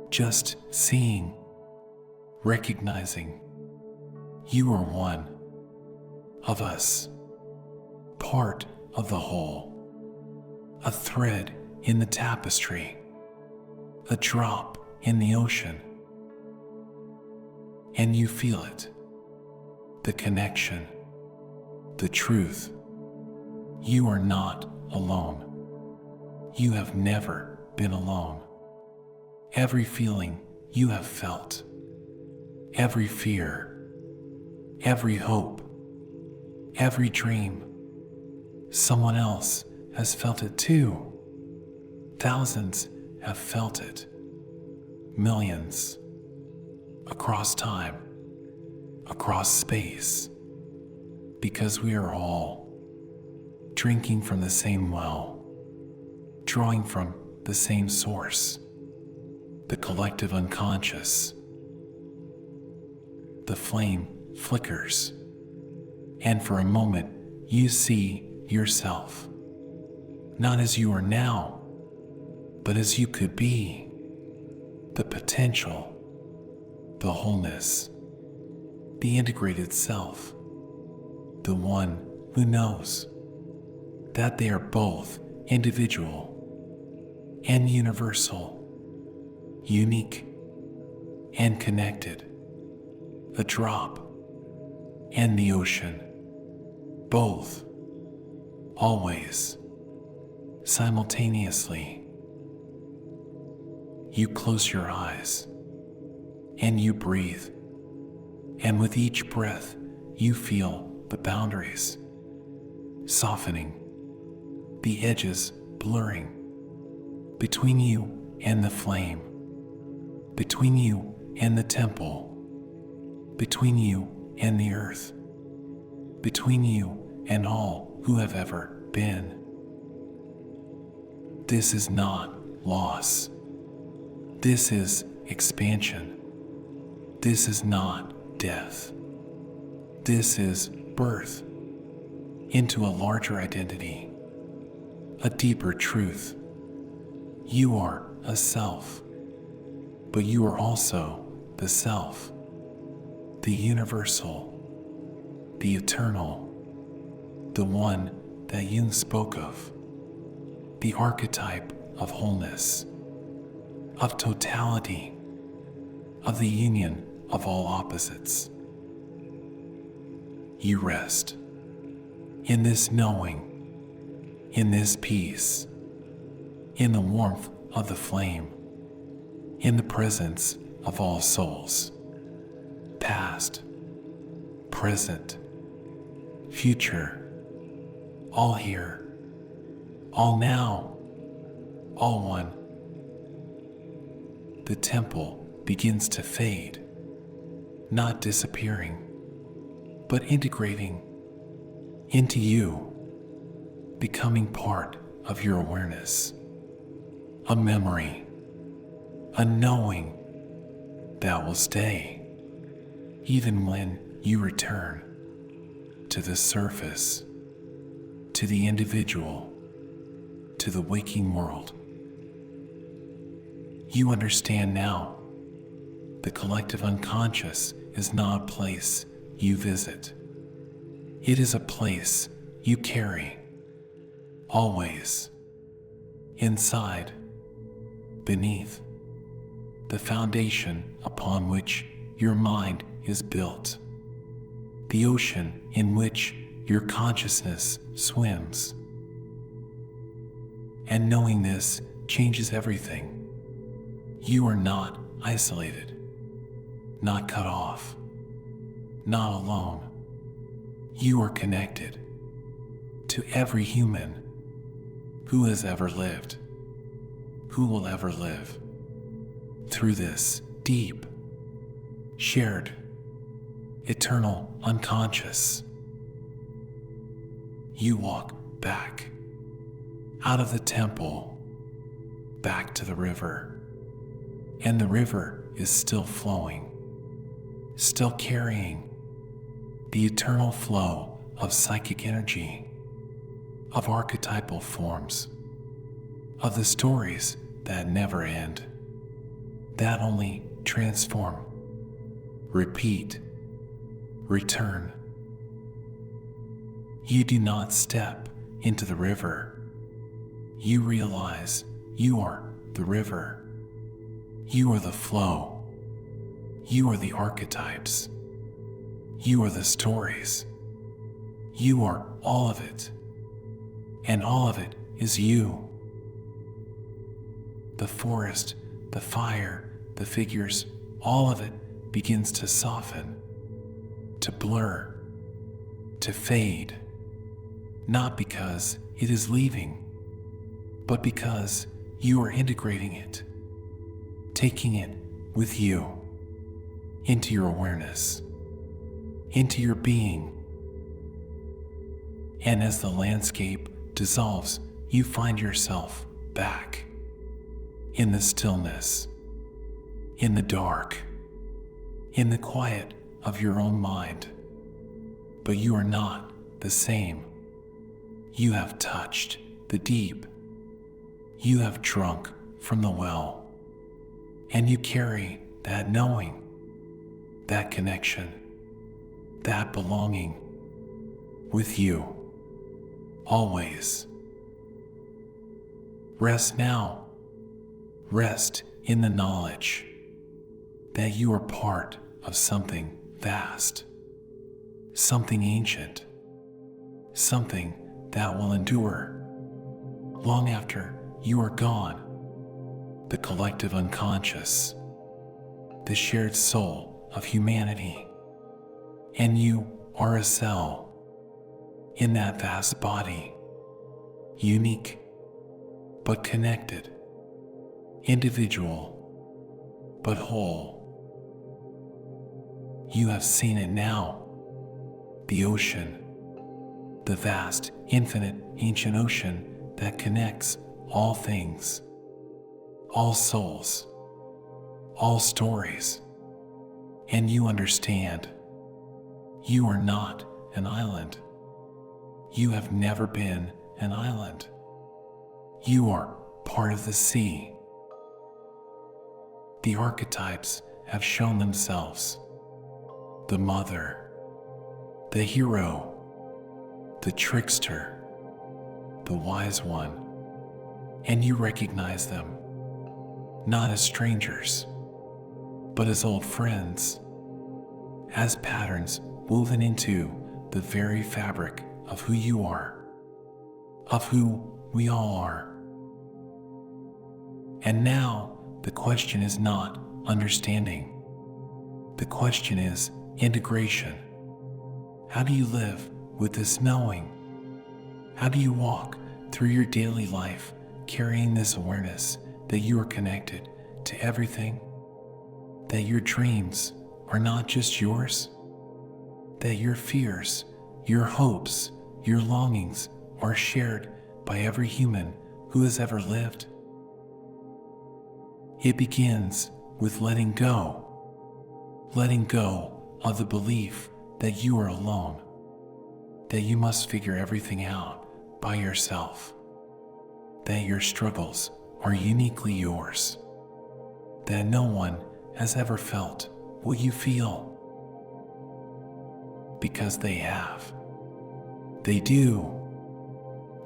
[SPEAKER 1] just seeing, recognizing you are one of us, part of the whole, a thread in the tapestry, a drop in the ocean. And you feel it, the connection, the truth. You are not alone. You have never been alone. Every feeling you have felt, every fear, every hope, every dream, someone else has felt it too. Thousands have felt it. Millions. Across time, across space, because we are all drinking from the same well, drawing from the same source, the collective unconscious. The flame flickers, and for a moment you see yourself, not as you are now, but as you could be, the potential, the wholeness, the integrated self, the one who knows that they are both individual and universal, unique and connected, a drop and the ocean, both, always, simultaneously. You close your eyes and you breathe, and with each breath you feel the boundaries softening, the edges blurring between you and the flame, between you and the temple, between you and the earth, between you and all who have ever been. This is not loss. This is expansion. This is not death. This is birth into a larger identity, a deeper truth. You are a self, but you are also the self, the universal, the eternal, the one that Jung spoke of, the archetype of wholeness, of totality, of the union of all opposites. You rest in this knowing, in this peace, in the warmth of the flame, in the presence of all souls, past, present, future, all here, all now, all one. The temple begins to fade, not disappearing, but integrating into you, becoming part of your awareness, a memory, a knowing that will stay even when you return to the surface, to the individual, to the waking world. You understand now, the collective unconscious is not a place you visit. It is a place you carry, always, inside, beneath, the foundation upon which your mind is built, the ocean in which your consciousness swims. And knowing this changes everything. You are not isolated, not cut off, not alone. You are connected to every human who has ever lived, who will ever live, through this deep, shared, eternal unconscious. You walk back out of the temple, back to the river, and the river is still flowing, still carrying the eternal flow of psychic energy, of archetypal forms, of the stories that never end, that only transform, repeat, return. You do not step into the river. You realize you are the river. You are the flow. You are the archetypes. You are the stories. You are all of it. And all of it is you. The forest, the fire, the figures, all of it begins to soften, to blur, to fade. Not because it is leaving, but because you are integrating it, taking it with you into your awareness, into your being. And as the landscape dissolves, you find yourself back in the stillness, in the dark, in the quiet of your own mind. But you are not the same. You have touched the deep. You have drunk from the well, and you carry that knowing, that connection, that belonging with you, always. Rest now. Rest in the knowledge that you are part of something vast, something ancient, something that will endure long after you are gone. The collective unconscious, the shared soul of humanity. And you are a cell in that vast body, unique but connected, individual but whole. You have seen it now. The ocean, the vast, infinite, ancient ocean that connects all things, all souls, all stories. And you understand, you are not an island. You have never been an island. You are part of the sea. The archetypes have shown themselves. The mother, the hero, the trickster, the wise one. And you recognize them, not as strangers, but as old friends, as patterns woven into the very fabric of who you are, of who we all are. And now the question is not understanding. The question is integration. How do you live with this knowing? How do you walk through your daily life carrying this awareness that you are connected to everything? That your dreams are not just yours? That your fears, your hopes, your longings are shared by every human who has ever lived? It begins with letting go of the belief that you are alone, that you must figure everything out by yourself, that your struggles are uniquely yours, that no one has ever felt what you feel, because they have. They do.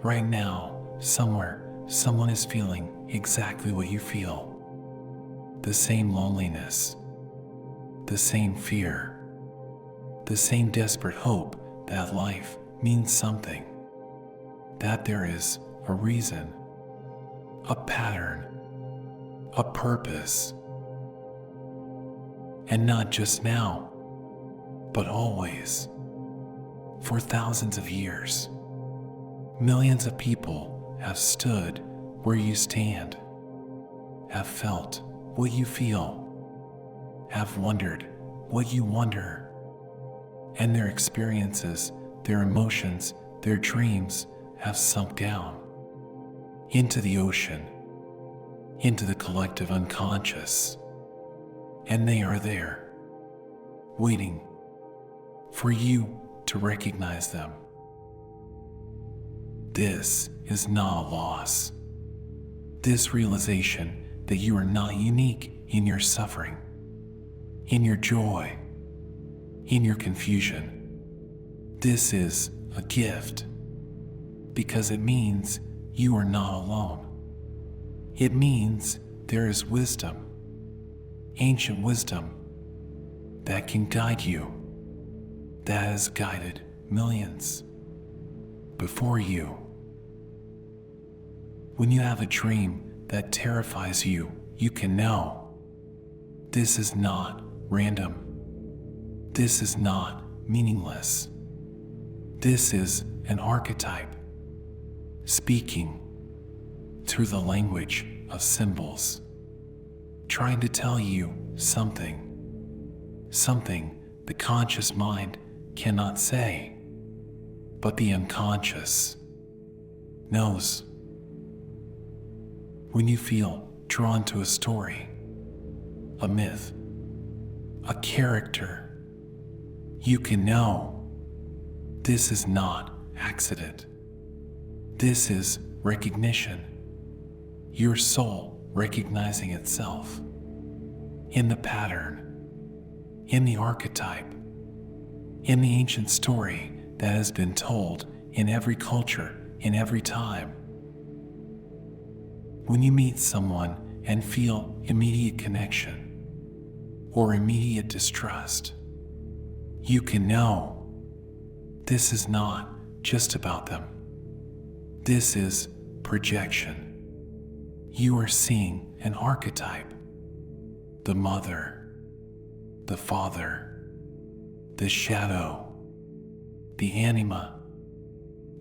[SPEAKER 1] Right now, somewhere, someone is feeling exactly what you feel. The same loneliness, the same fear, the same desperate hope that life means something, that there is a reason, a pattern, a purpose. And not just now, but always. For thousands of years, millions of people have stood where you stand, have felt what you feel, have wondered what you wonder, and their experiences, their emotions, their dreams have sunk down into the ocean, into the collective unconscious, and they are there, waiting for you to recognize them. This is not a loss. This realization that you are not unique in your suffering, in your joy, in your confusion. This is a gift, because it means you are not alone. It means there is wisdom, ancient wisdom, that can guide you, that has guided millions before you. When you have a dream that terrifies you, you can know this is not random. This is not meaningless. This is an archetype speaking through the language of symbols, trying to tell you something the conscious mind cannot say, but the unconscious knows. When you feel drawn to a story, a myth, a character, you can know this is not accident. This is recognition. Your soul recognizing itself in the pattern, in the archetype, in the ancient story that has been told in every culture, in every time. When you meet someone and feel immediate connection or immediate distrust, you can know this is not just about them. This is projection. You are seeing an archetype. The mother, the father, the shadow, the anima,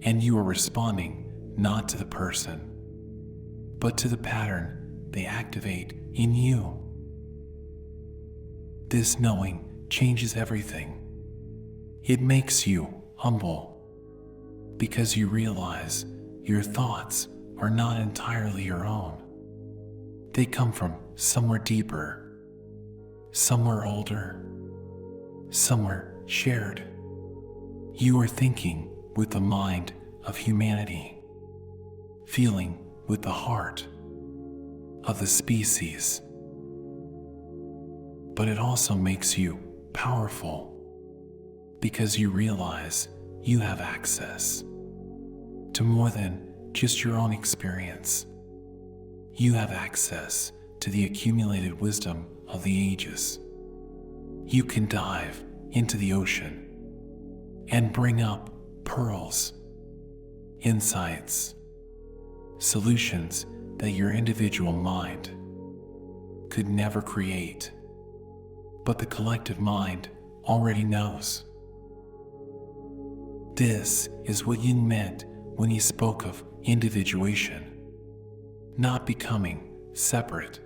[SPEAKER 1] and you are responding not to the person, but to the pattern they activate in you. This knowing changes everything. It makes you humble, because you realize your thoughts are not entirely your own. They come from somewhere deeper, somewhere older, somewhere shared. You are thinking with the mind of humanity, feeling with the heart of the species. But it also makes you powerful, because you realize you have access to more than just your own experience. You have access to the accumulated wisdom of the ages. You can dive into the ocean and bring up pearls, insights, solutions that your individual mind could never create, but the collective mind already knows. This is what Jung meant when he spoke of individuation, not becoming separate,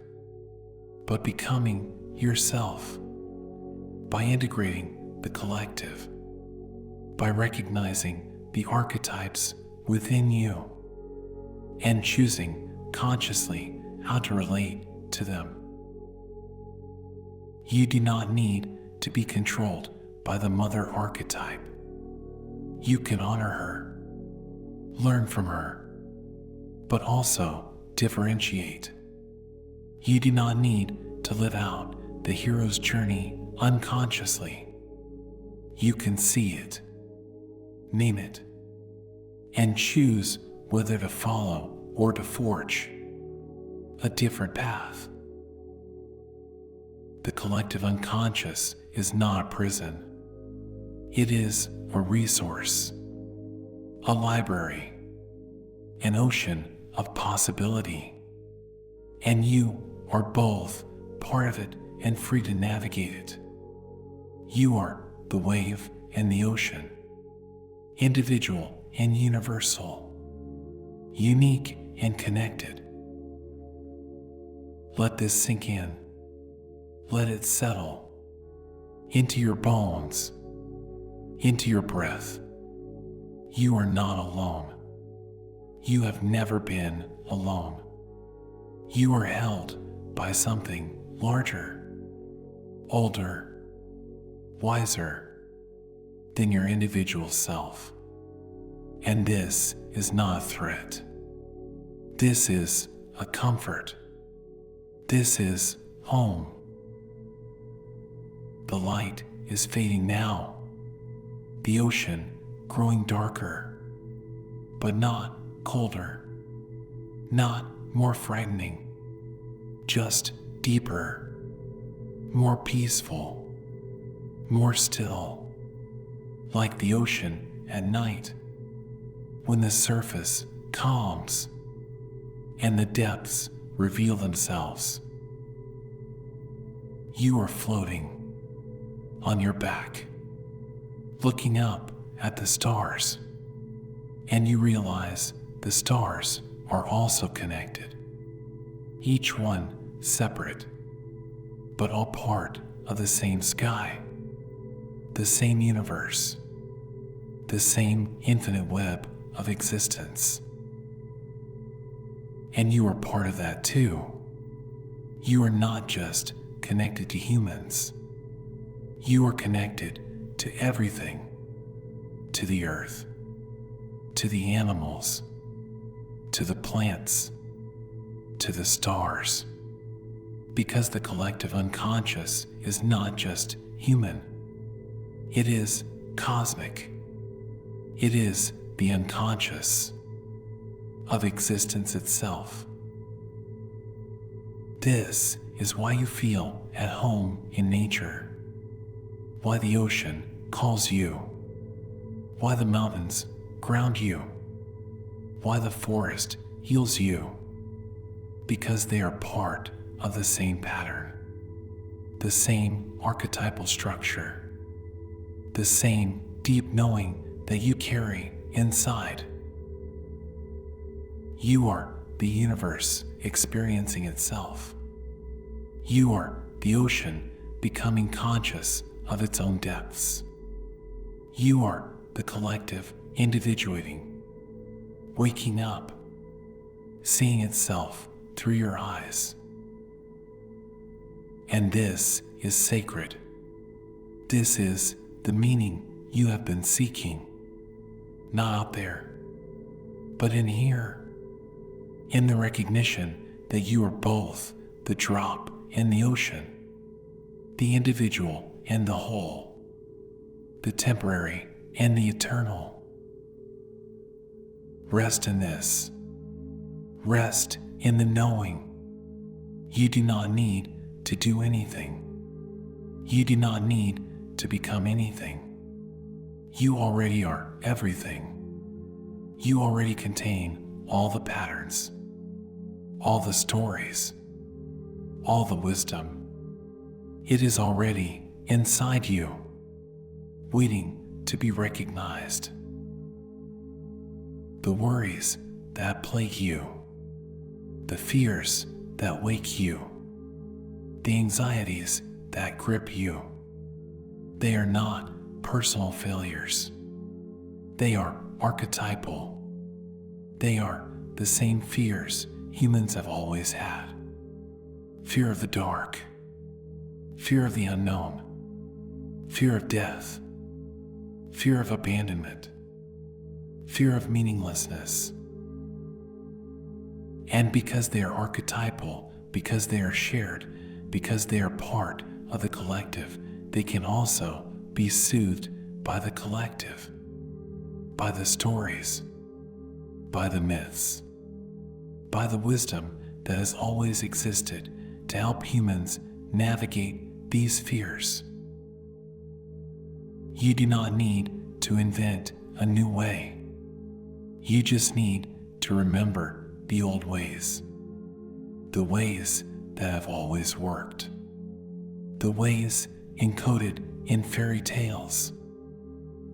[SPEAKER 1] but becoming yourself by integrating the collective, by recognizing the archetypes within you and choosing consciously how to relate to them. You do not need to be controlled by the mother archetype. You can honor her, learn from her, but also differentiate. You do not need to live out the hero's journey unconsciously. You can see it, name it, and choose whether to follow or to forge a different path. The collective unconscious is not a prison. It is a resource, a library, an ocean of possibility. And you are both part of it and free to navigate it. You are the wave and the ocean, individual and universal, unique and connected. Let this sink in. Let it settle into your bones, into your breath. You are not alone. You have never been alone. You are held by something larger, older, wiser than your individual self. And this is not a threat. This is a comfort. This is home. The light is fading now, the ocean growing darker, but not colder, not more frightening, just deeper, more peaceful, more still, like the ocean at night, when the surface calms and the depths reveal themselves. You are floating on your back, looking up at the stars, and you realize the stars are also connected, each one separate, but all part of the same sky, the same universe, the same infinite web of existence. And you are part of that too. You are not just connected to humans. You are connected to everything, to the earth, to the animals, to the plants, to the stars, because the collective unconscious is not just human. It is cosmic. It is the unconscious of existence itself. This is why you feel at home in nature, why the ocean calls you, why the mountains ground you, why the forest heals you. Because they are part of the same pattern, the same archetypal structure, the same deep knowing that you carry inside. You are the universe experiencing itself. You are the ocean becoming conscious of its own depths. You are the collective individuating, waking up, seeing itself through your eyes. And this is sacred. This is the meaning you have been seeking, not out there, but in here, in the recognition that you are both the drop in the ocean, the individual and the whole, the temporary and the eternal. Rest in this. Rest in the knowing. You do not need to do anything. You do not need to become anything. You already are everything. You already contain all the patterns, all the stories, all the wisdom. It is already inside you, waiting to be recognized. The worries that plague you, the fears that wake you, the anxieties that grip you, they are not personal failures. They are archetypal. They are the same fears humans have always had. Fear of the dark, fear of the unknown, fear of death, fear of abandonment, fear of meaninglessness. And because they are archetypal, because they are shared, because they are part of the collective, they can also be soothed by the collective, by the stories, by the myths, by the wisdom that has always existed to help humans navigate these fears. You do not need to invent a new way. You just need to remember the old ways, the ways that have always worked, the ways encoded in fairy tales,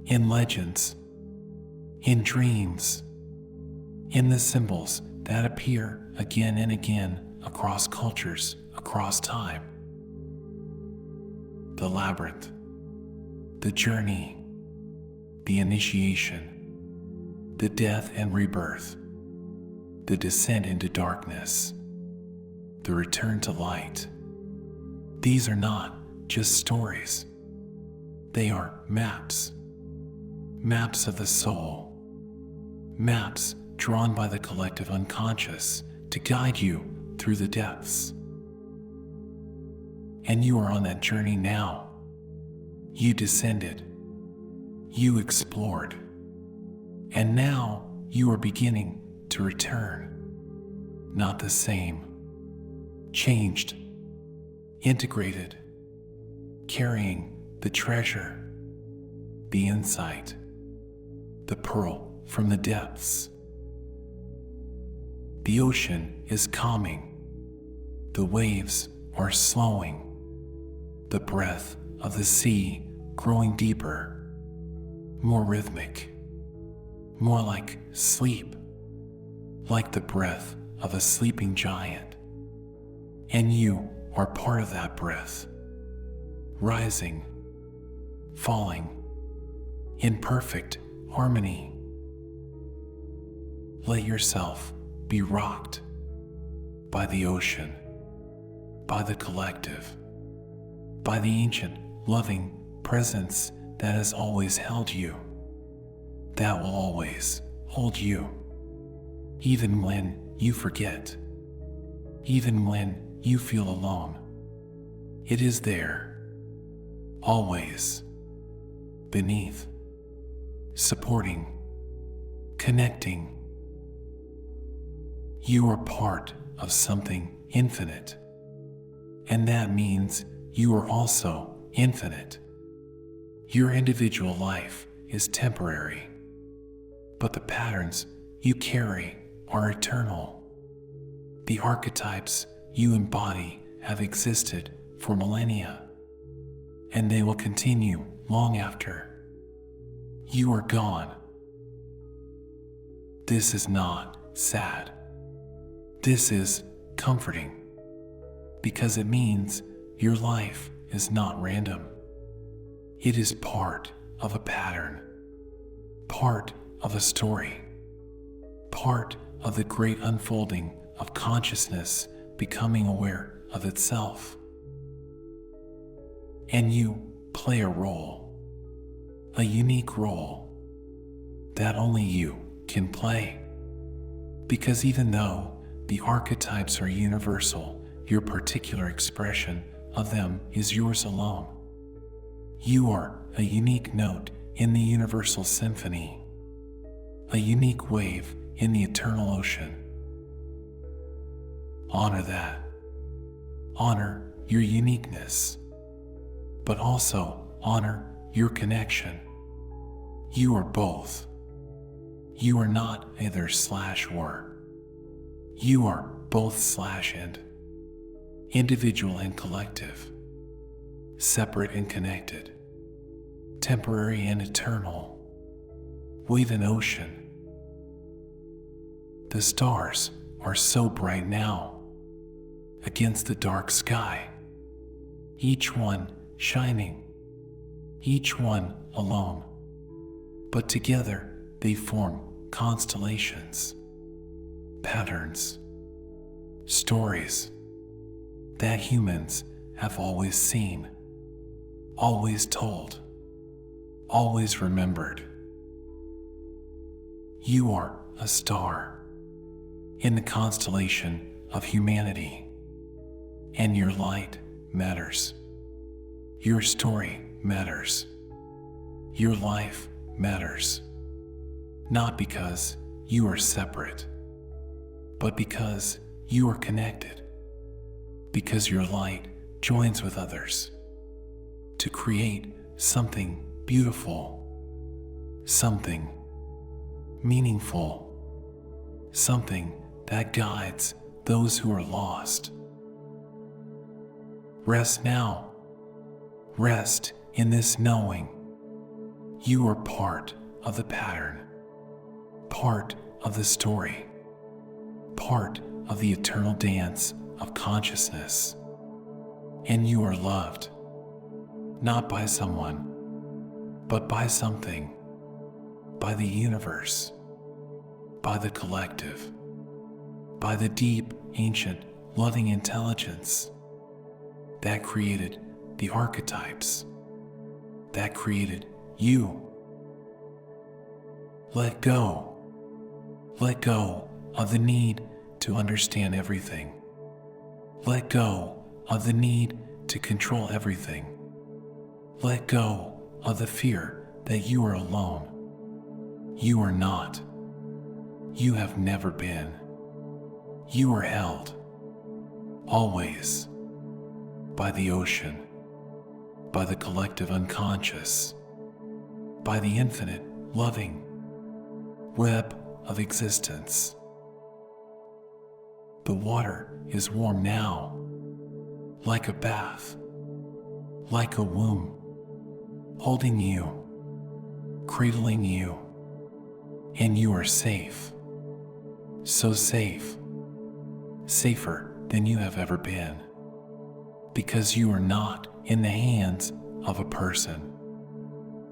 [SPEAKER 1] in legends, in dreams, in the symbols that appear again and again across cultures, across time. The labyrinth, the journey, the initiation, the death and rebirth, the descent into darkness, the return to light. These are not just stories. They are maps. Maps of the soul. Maps drawn by the collective unconscious to guide you through the depths. And you are on that journey now. You descended. You explored. And now you are beginning to return. Not the same. Changed. Integrated. Carrying the treasure. The insight. The pearl from the depths. The ocean is calming. The waves are slowing. The breath of the sea growing deeper, more rhythmic, more like sleep, like the breath of a sleeping giant. And you are part of that breath, rising, falling, in perfect harmony. Let yourself be rocked by the ocean, by the collective, by the ancient, loving presence that has always held you, that will always hold you, even when you forget, even when you feel alone. It is there, always, beneath, supporting, connecting. You are part of something infinite, and that means you are also infinite. Your individual life is temporary, but the patterns you carry are eternal. The archetypes you embody have existed for millennia, and they will continue long after you are gone. This is not sad. This is comforting, because it means your life is not random. It is part of a pattern, part of a story, part of the great unfolding of consciousness becoming aware of itself. And you play a role, a unique role that only you can play. Because even though the archetypes are universal, your particular expression of them is yours alone. You are a unique note in the universal symphony, a unique wave in the eternal ocean. Honor that. Honor your uniqueness, but also honor your connection. You are both. You are not either/or. You are both/and. Individual and collective. Separate and connected. Temporary and eternal. Wave and ocean. The stars are so bright now against the dark sky, each one shining, each one alone, but together they form constellations, patterns, stories that humans have always seen, always told, always remembered. You are a star in the constellation of humanity, and your light matters. Your story matters. Your life matters. Not because you are separate, but because you are connected. Because your light joins with others to create something beautiful, something meaningful, something that guides those who are lost. Rest now. Rest in this knowing. You are part of the pattern, part of the story, part of the eternal dance of consciousness. And you are loved, not by someone, but by something, by the universe, by the collective, by the deep, ancient, loving intelligence that created the archetypes, that created you. Let go. Let go of the need to understand everything. Let go of the need to control everything. Let go of the fear that you are alone. You are not. You have never been. You are held, always, by the ocean, by the collective unconscious, by the infinite, loving web of existence. The water is warm now, like a bath, like a womb, holding you, cradling you, and you are safe, so safe, safer than you have ever been, because you are not in the hands of a person.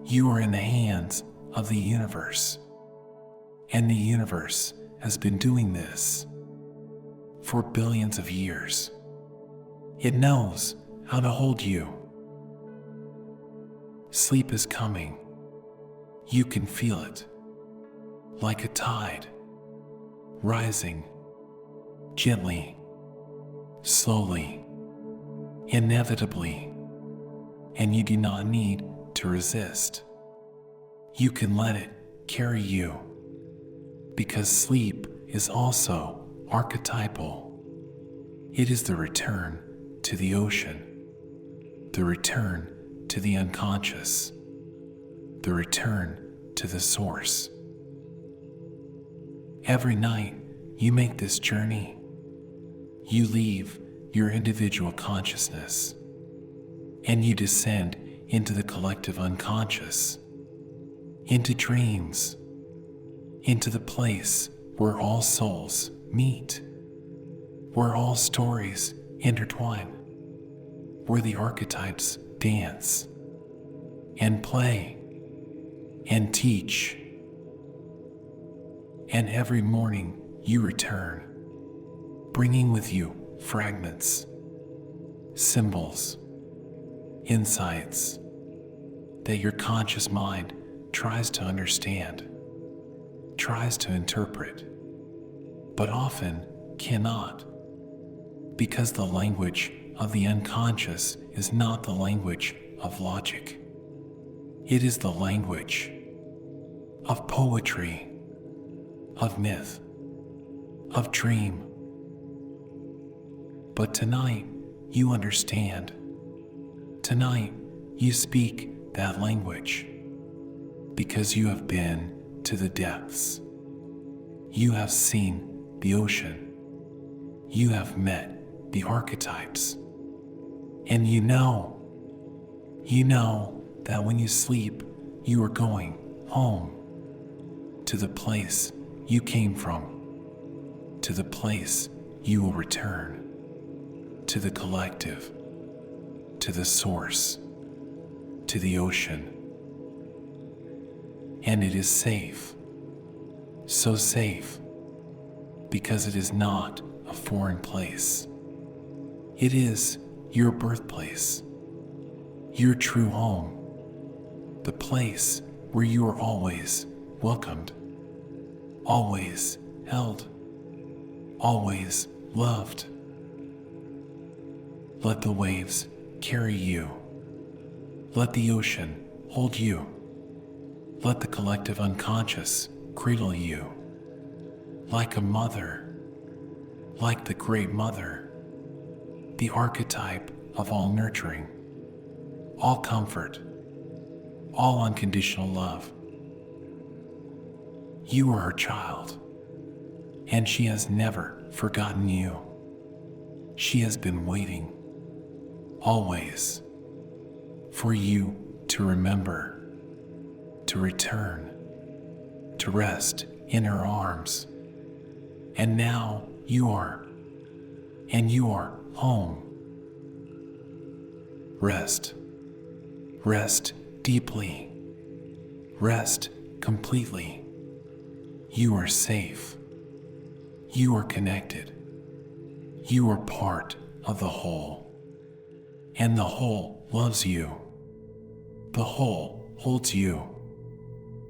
[SPEAKER 1] You are in the hands of the universe, and the universe has been doing this for billions of years. It knows how to hold you. Sleep is coming. You can feel it, like a tide, rising, gently, slowly, inevitably, and you do not need to resist. You can let it carry you, because sleep is also archetypal. It is the return to the ocean, the return to the unconscious, the return to the source. Every night you make this journey. You leave your individual consciousness and you descend into the collective unconscious, into dreams, into the place where all souls meet, where all stories intertwine, where the archetypes dance and play and teach. And every morning you return, bringing with you fragments, symbols, insights that your conscious mind tries to understand, tries to interpret, but often cannot, because the language of the unconscious is not the language of logic. It is the language of poetry, of myth, of dream. But tonight you understand. Tonight you speak that language because you have been to the depths. You have seen the ocean. You have met the archetypes. And you know that when you sleep, you are going home to the place you came from, to the place you will return, to the collective, to the source, to the ocean. And it is safe, so safe, because it is not a foreign place. It is your birthplace, your true home, the place where you are always welcomed, always held, always loved. Let the waves carry you. Let the ocean hold you. Let the collective unconscious cradle you. Like a mother, like the great mother, the archetype of all nurturing, all comfort, all unconditional love. You are her child, and she has never forgotten you. She has been waiting, always, for you to remember, to return, to rest in her arms. And now you are home. Rest. Rest deeply. Rest completely. You are safe. You are connected. You are part of the whole. And the whole loves you. The whole holds you.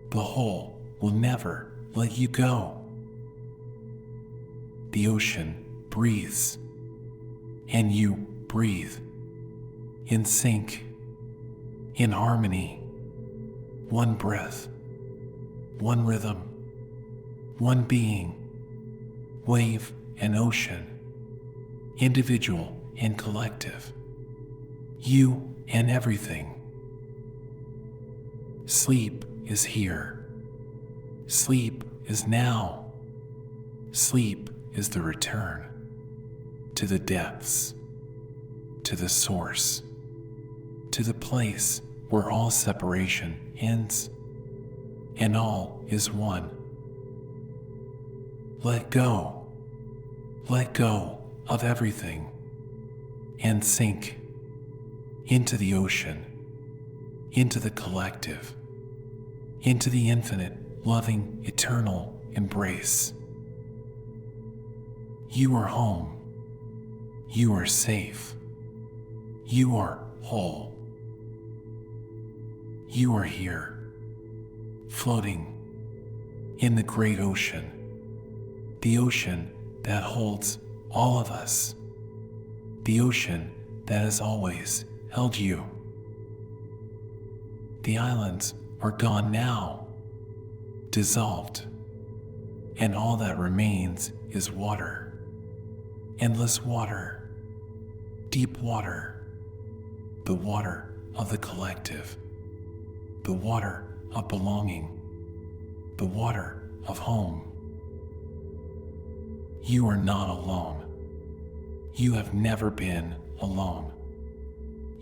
[SPEAKER 1] The whole will never let you go. The ocean breathes, and you breathe, in sync, in harmony, one breath, one rhythm, one being, wave and ocean, individual and collective, you and everything. Sleep is here. Sleep is now. Sleep is the return to the depths, to the source, to the place where all separation ends and all is one. Let go of everything and sink into the ocean, into the collective, into the infinite, loving, eternal embrace. You are home. You are safe. You are whole. You are here, floating in the great ocean, the ocean that holds all of us, the ocean that has always held you. The islands are gone now, dissolved, and all that remains is water. Endless water, deep water, the water of the collective, the water of belonging, the water of home, You are not alone. You have never been alone.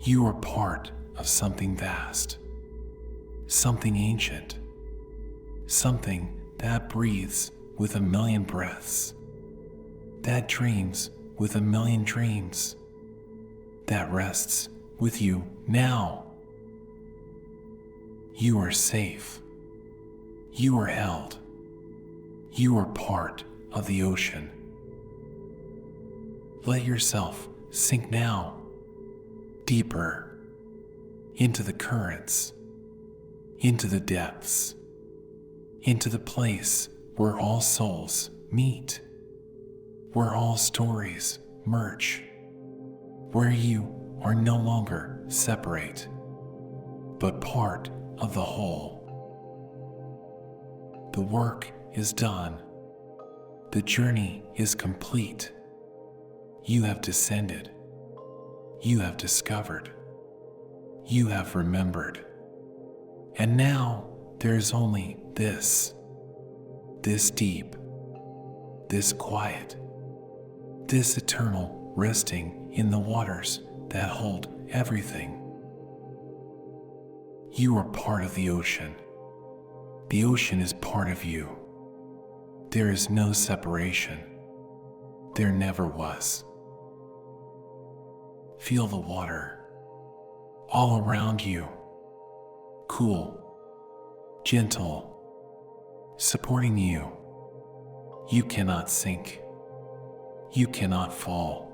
[SPEAKER 1] You are part of something vast, something ancient, something that breathes with a million breaths, that dreams with a million dreams, that rests with you now. You are safe. You are held. You are part of the ocean. Let yourself sink now, deeper, into the currents, into the depths, into the place where all souls meet, where all stories merge, where you are no longer separate, but part of the whole. The work is done. The journey is complete. You have descended. You have discovered. You have remembered. And now there is only this deep, this quiet, this eternal resting in the waters that hold everything. You are part of the ocean. The ocean is part of you. There is no separation. There never was. Feel the water all around you, cool, gentle, supporting you. You cannot sink. You cannot fall.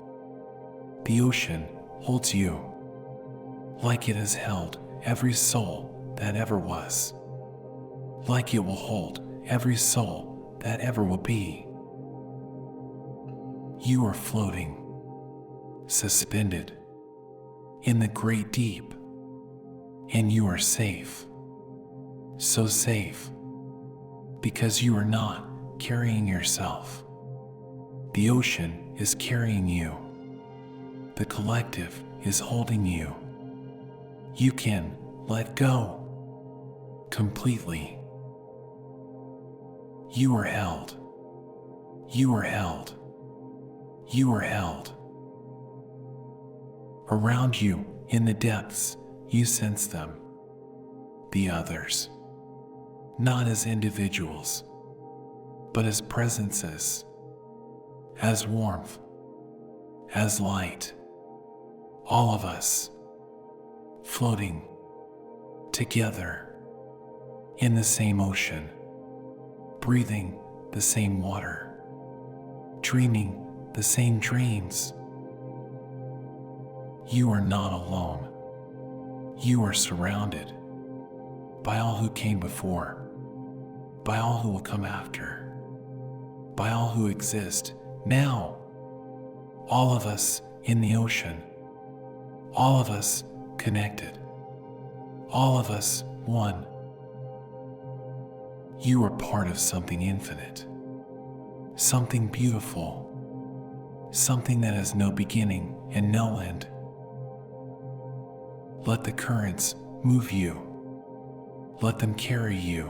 [SPEAKER 1] The ocean holds you like it has held every soul that ever was, like it will hold every soul that ever will be. You are floating, suspended in the great deep, and you are safe, so safe, because you are not carrying yourself. The ocean is carrying you. The collective is holding you. You can let go completely. You are held. You are held. You are held. Around you, in the depths, you sense them, the others, not as individuals, but as presences, as warmth, as light, all of us, floating together in the same ocean, breathing the same water, dreaming the same dreams. You are not alone. You are surrounded by all who came before, by all who will come after, by all who exist now. All of us in the ocean, all of us connected, all of us one. You are part of something infinite, something beautiful, something that has no beginning and no end. Let the currents move you. Let them carry you.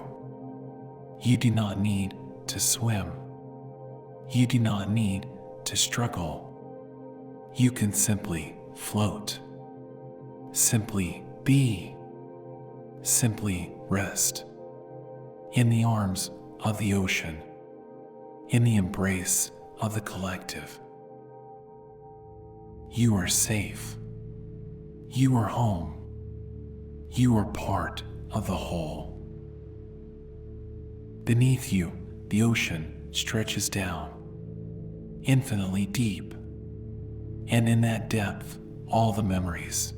[SPEAKER 1] You do not need to swim. You do not need to struggle. You can simply float. Simply be. Simply rest. In the arms of the ocean. In the embrace of the collective. You are safe. You are home. You are part of the whole. Beneath you, the ocean stretches down, infinitely deep, and in that depth, all the memories,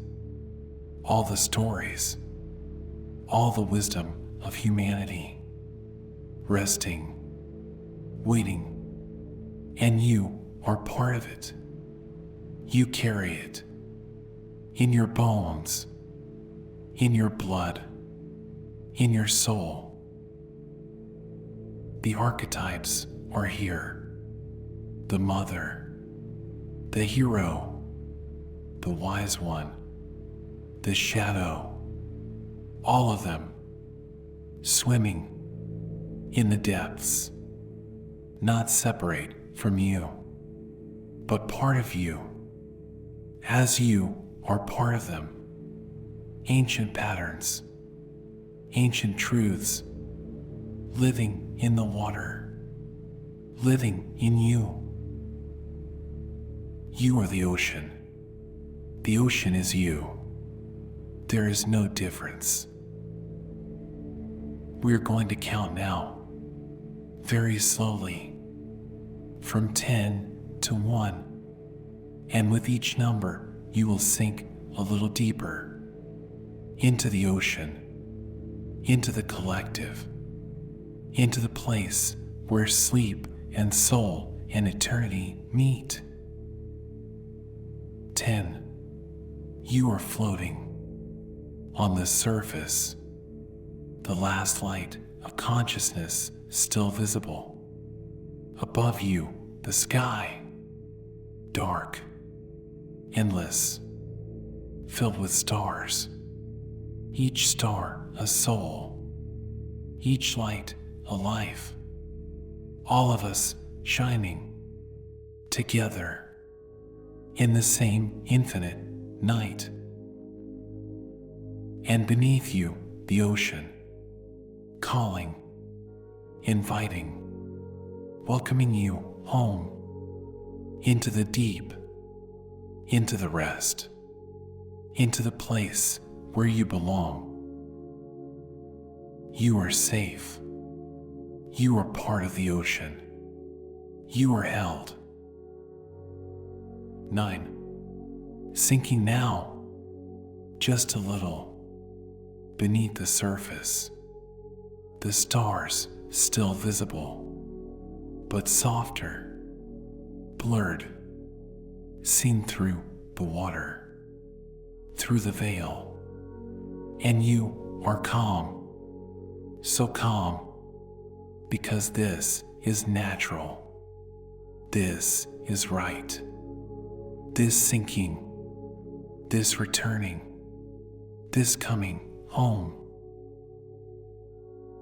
[SPEAKER 1] all the stories, all the wisdom of humanity, resting, waiting, and you are part of it. You carry it. In your bones, in your blood, in your soul. The archetypes are here. The mother, the hero, the wise one, the shadow, all of them swimming in the depths, not separate from you, but part of you, as you are part of them. Ancient patterns, ancient truths, living in the water, living in you. You are the ocean. The ocean is you. There is no difference. We're going to count now, very slowly, from 10 to 1. And with each number, you will sink a little deeper into the ocean, into the collective, into the place where sleep and soul and eternity meet. 10. You are floating on the surface, the last light of consciousness still visible. Above you, the sky, dark, endless, filled with stars. Each star a soul, each light a life. All of us shining together in the same infinite night. And beneath you, the ocean, calling, inviting, welcoming you home, into the deep, into the rest, into the place where you belong. You are safe. You are part of the ocean. You are held. 9. Sinking now, just a little, beneath the surface. The stars still visible, but softer, blurred, seen through the water, through the veil. And you are calm, so calm, because this is natural. This is right. This sinking, this returning, this coming home.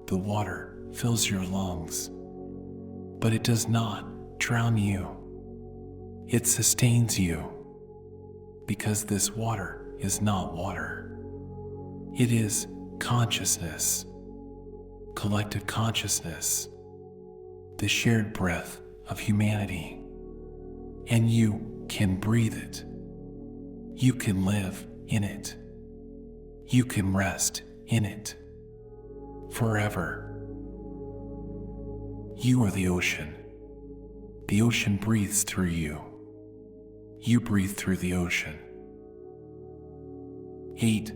[SPEAKER 1] The water fills your lungs, but it does not drown you. It sustains you, because this water is not water. It is consciousness, collective consciousness, the shared breath of humanity. And you can breathe it. You can live in it. You can rest in it. Forever. You are the ocean. The ocean breathes through you. You breathe through the ocean. 8.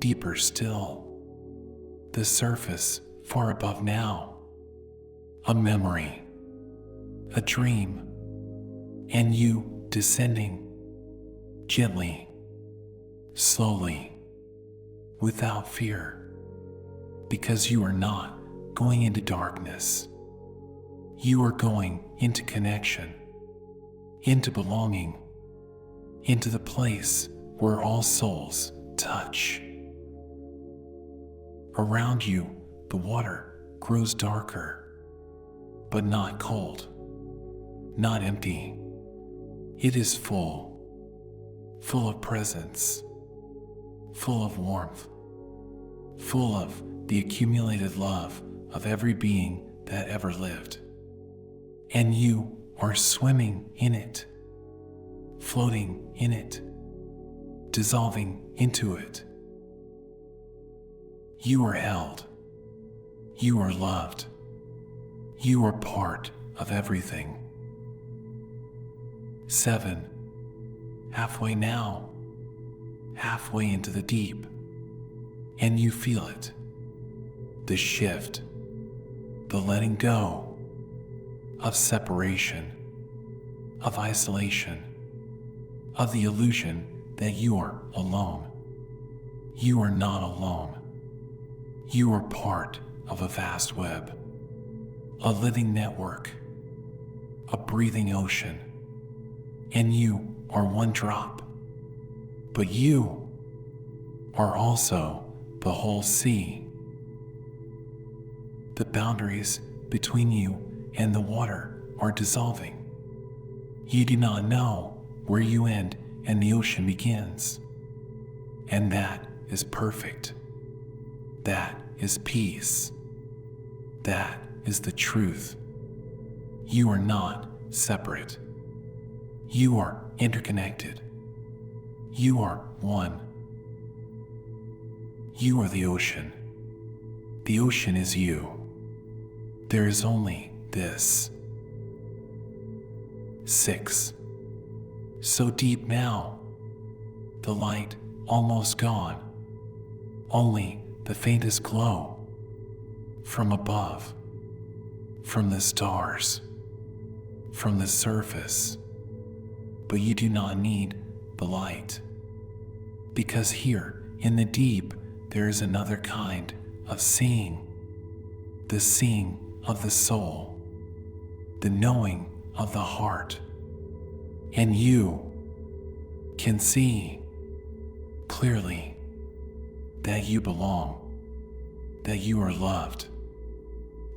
[SPEAKER 1] Deeper still. The surface far above now. A memory. A dream. And you descending. Gently. Slowly. Without fear. Because you are not going into darkness. You are going into connection. Into belonging. Into the place where all souls touch. Around you, the water grows darker, but not cold, not empty. It is full of presence, full of warmth, full of the accumulated love of every being that ever lived. And you are swimming in it, floating in it, dissolving into it. You are held. You are loved. You are part of everything. 7. Halfway now, halfway into the deep, and you feel it. The shift, the letting go of separation, of isolation, of the illusion that you are alone. You are not alone. You are part of a vast web, a living network, a breathing ocean, and you are one drop. But you are also the whole sea. The boundaries between you and the water are dissolving. You do not know where you end and the ocean begins. And that is perfect. That is peace. That is the truth. You are not separate. You are interconnected. You are one. You are the ocean. The ocean is you. There is only this. 6. So deep now, the light almost gone, only the faintest glow from above, from the stars, from the surface. But you do not need the light, because here in the deep there is another kind of seeing, the seeing of the soul, the knowing of the heart. And you can see clearly that you belong, that you are loved,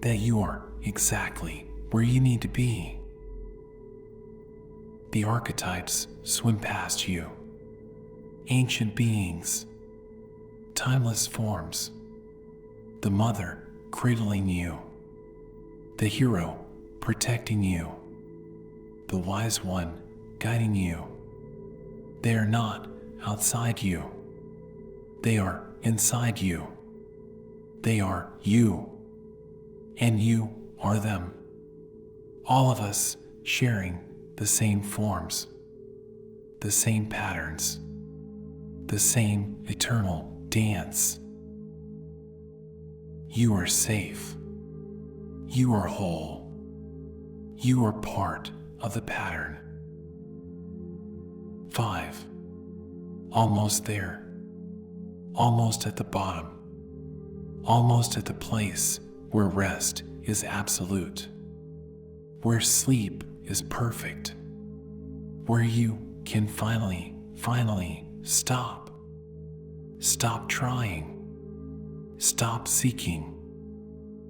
[SPEAKER 1] that you are exactly where you need to be. The archetypes swim past you, ancient beings, timeless forms, the mother cradling you, the hero protecting you, the wise one guiding you. They are not outside you. They are inside you. They are you, and you are them. All of us sharing the same forms, the same patterns, the same eternal dance. You are safe. You are whole. You are part of the pattern. 5. Almost there. Almost at the bottom. Almost at the place where rest is absolute. Where sleep is perfect. Where you can finally stop. Stop trying. Stop seeking.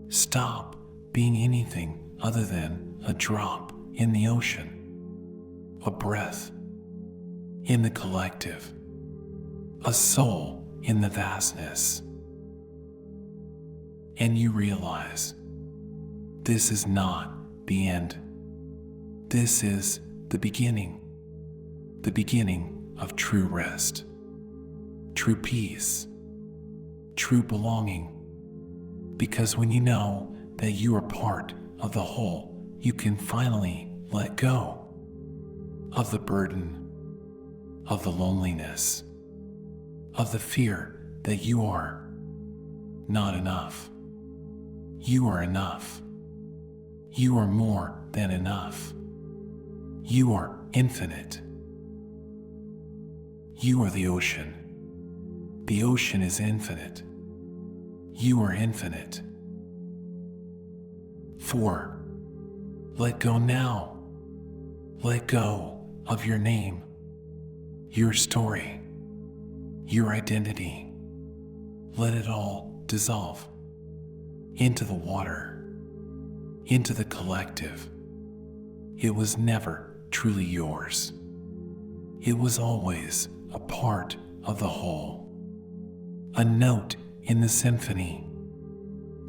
[SPEAKER 1] Stop being anything other than a drop in the ocean, a breath in the collective, a soul in the vastness. And you realize this is not the end. This is the beginning of true rest, true peace, true belonging. Because when you know that you are part of the whole, you can finally let go of the burden, of the loneliness, of the fear that you are not enough. You are enough. You are more than enough. You are infinite. You are the ocean. The ocean is infinite. You are infinite. 4. Let go now. Let go of your name, your story, your identity. Let it all dissolve into the water, into the collective. It was never truly yours. It was always a part of the whole, a note in the symphony,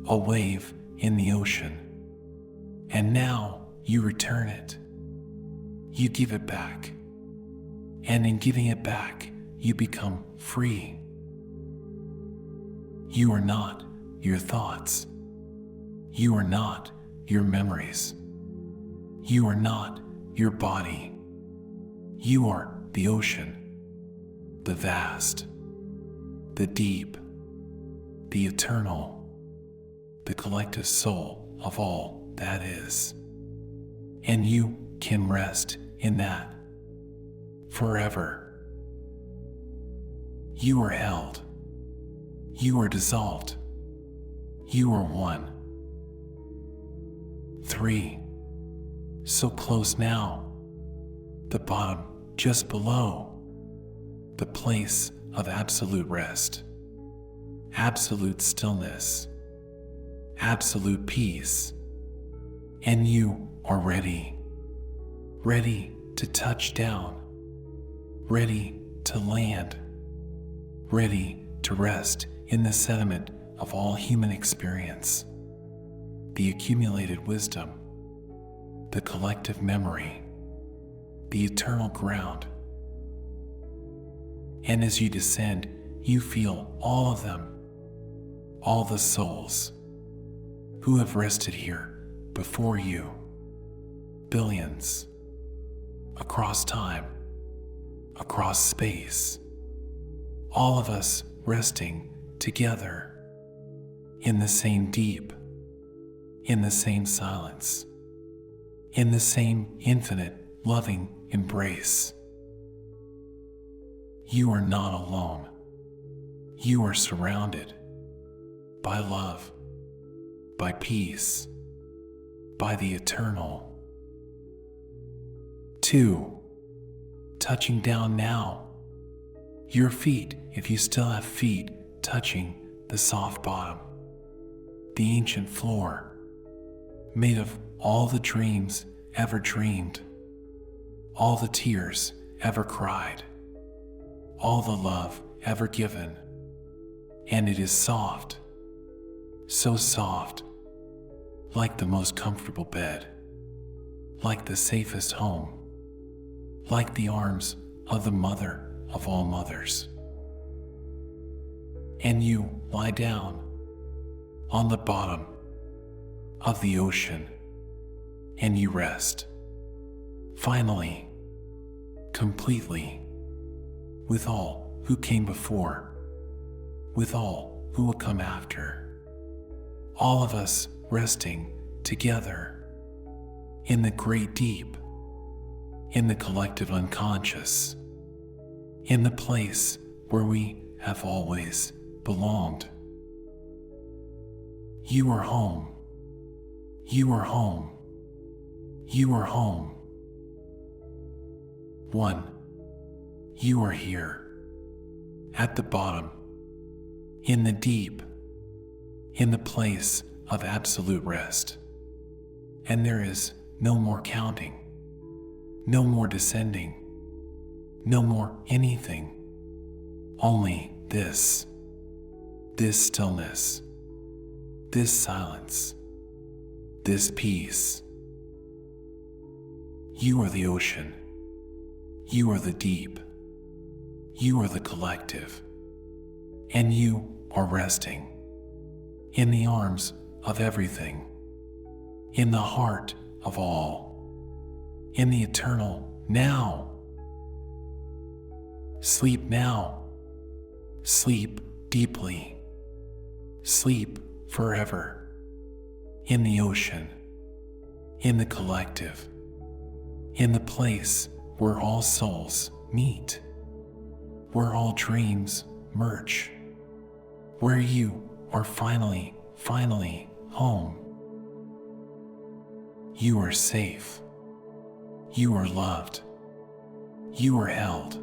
[SPEAKER 1] a wave in the ocean. And now you return it. You give it back. And in giving it back, you become free. You are not your thoughts. You are not your memories. You are not your body. You are the ocean, the vast, the deep, the eternal, the collective soul of all that is. And you can rest in that forever. You are held. You are dissolved. You are one. 3. So close now. The bottom just below. The place of absolute rest. Absolute stillness. Absolute peace. And you are ready. Ready to touch down. Ready to land. Ready to rest in the sediment of all human experience. The accumulated wisdom. The collective memory. The eternal ground. And as you descend, you feel all of them. All the souls who have rested here before you. Billions. Across time. Across space. All of us resting together. In the same deep. In the same silence. In the same infinite, loving embrace. You are not alone. You are surrounded by love, by peace, by the eternal. 2. Touching down now. Your feet, if you still have feet, touching the soft bottom. The ancient floor, made of all the dreams ever dreamed. All the tears ever cried. All the love ever given. And it is soft. So soft. Like the most comfortable bed. Like the safest home. Like the arms of the mother of all mothers. And you lie down on the bottom of the ocean, and you rest. Finally, completely, with all who came before, with all who will come after. All of us resting together in the great deep, in the collective unconscious, in the place where we have always belonged. You are home. You are home. You are home. 1. You are here, at the bottom, in the deep, in the place of absolute rest. And there is no more counting, no more descending, no more anything, only this stillness, this silence, this peace. You are the ocean. You are the deep. You are the collective. And you are resting in the arms of everything, in the heart of all, in the eternal now. Sleep now. Sleep deeply. Sleep forever. In the ocean, in the collective, in the place where all souls meet, where all dreams merge, where you are finally home. You are safe. You are loved. You are held.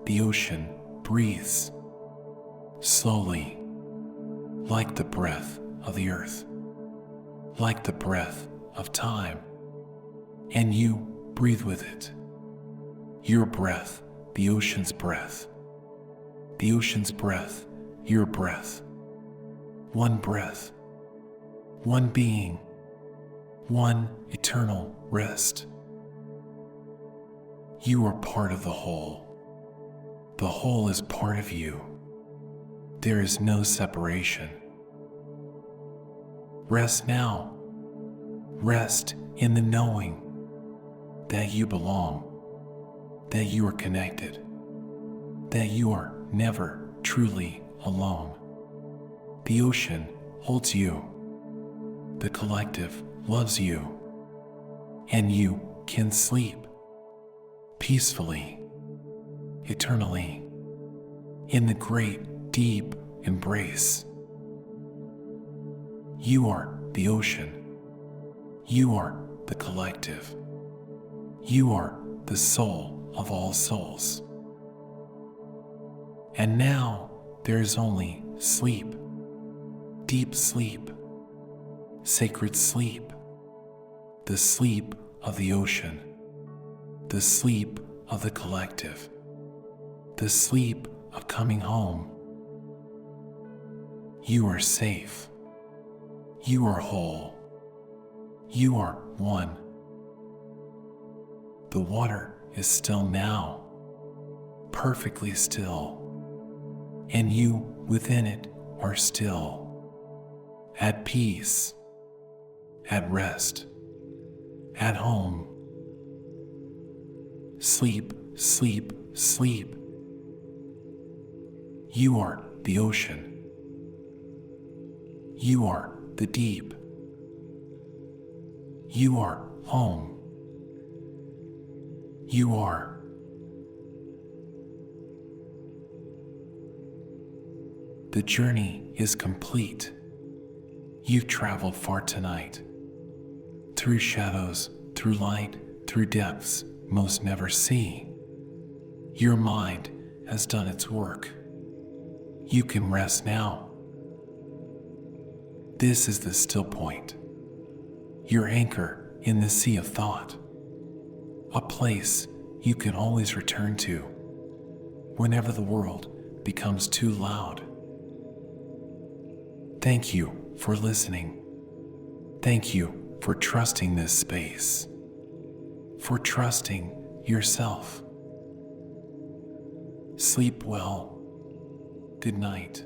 [SPEAKER 1] The ocean breathes slowly, like the breath of the earth, like the breath of time, and you breathe with it. Your breath, the ocean's breath, the ocean's breath, your breath. One breath, one being, one eternal rest. You are part of the whole. The whole is part of you. There is no separation. Rest now. Rest in the knowing that you belong, that you are connected, that you are never truly alone. The ocean holds you. The collective loves you. And you can sleep peacefully, eternally, in the great, deep embrace. You are the ocean. You are the collective. You are the soul of all souls. And now there is only sleep, deep sleep, sacred sleep, the sleep of the ocean, the sleep of the collective, the sleep of coming home. You are safe. You are whole. You are one. The water is still now, perfectly still, and you within it are still, at peace, at rest, at home. Sleep, sleep, sleep. You are the ocean. You are the deep. You are home. You are. The journey is complete. You've traveled far tonight. Through shadows, through light, through depths most never see. Your mind has done its work. You can rest now. This is the still point, your anchor in the sea of thought, a place you can always return to whenever the world becomes too loud. Thank you for listening. Thank you for trusting this space, for trusting yourself. Sleep well. Good night.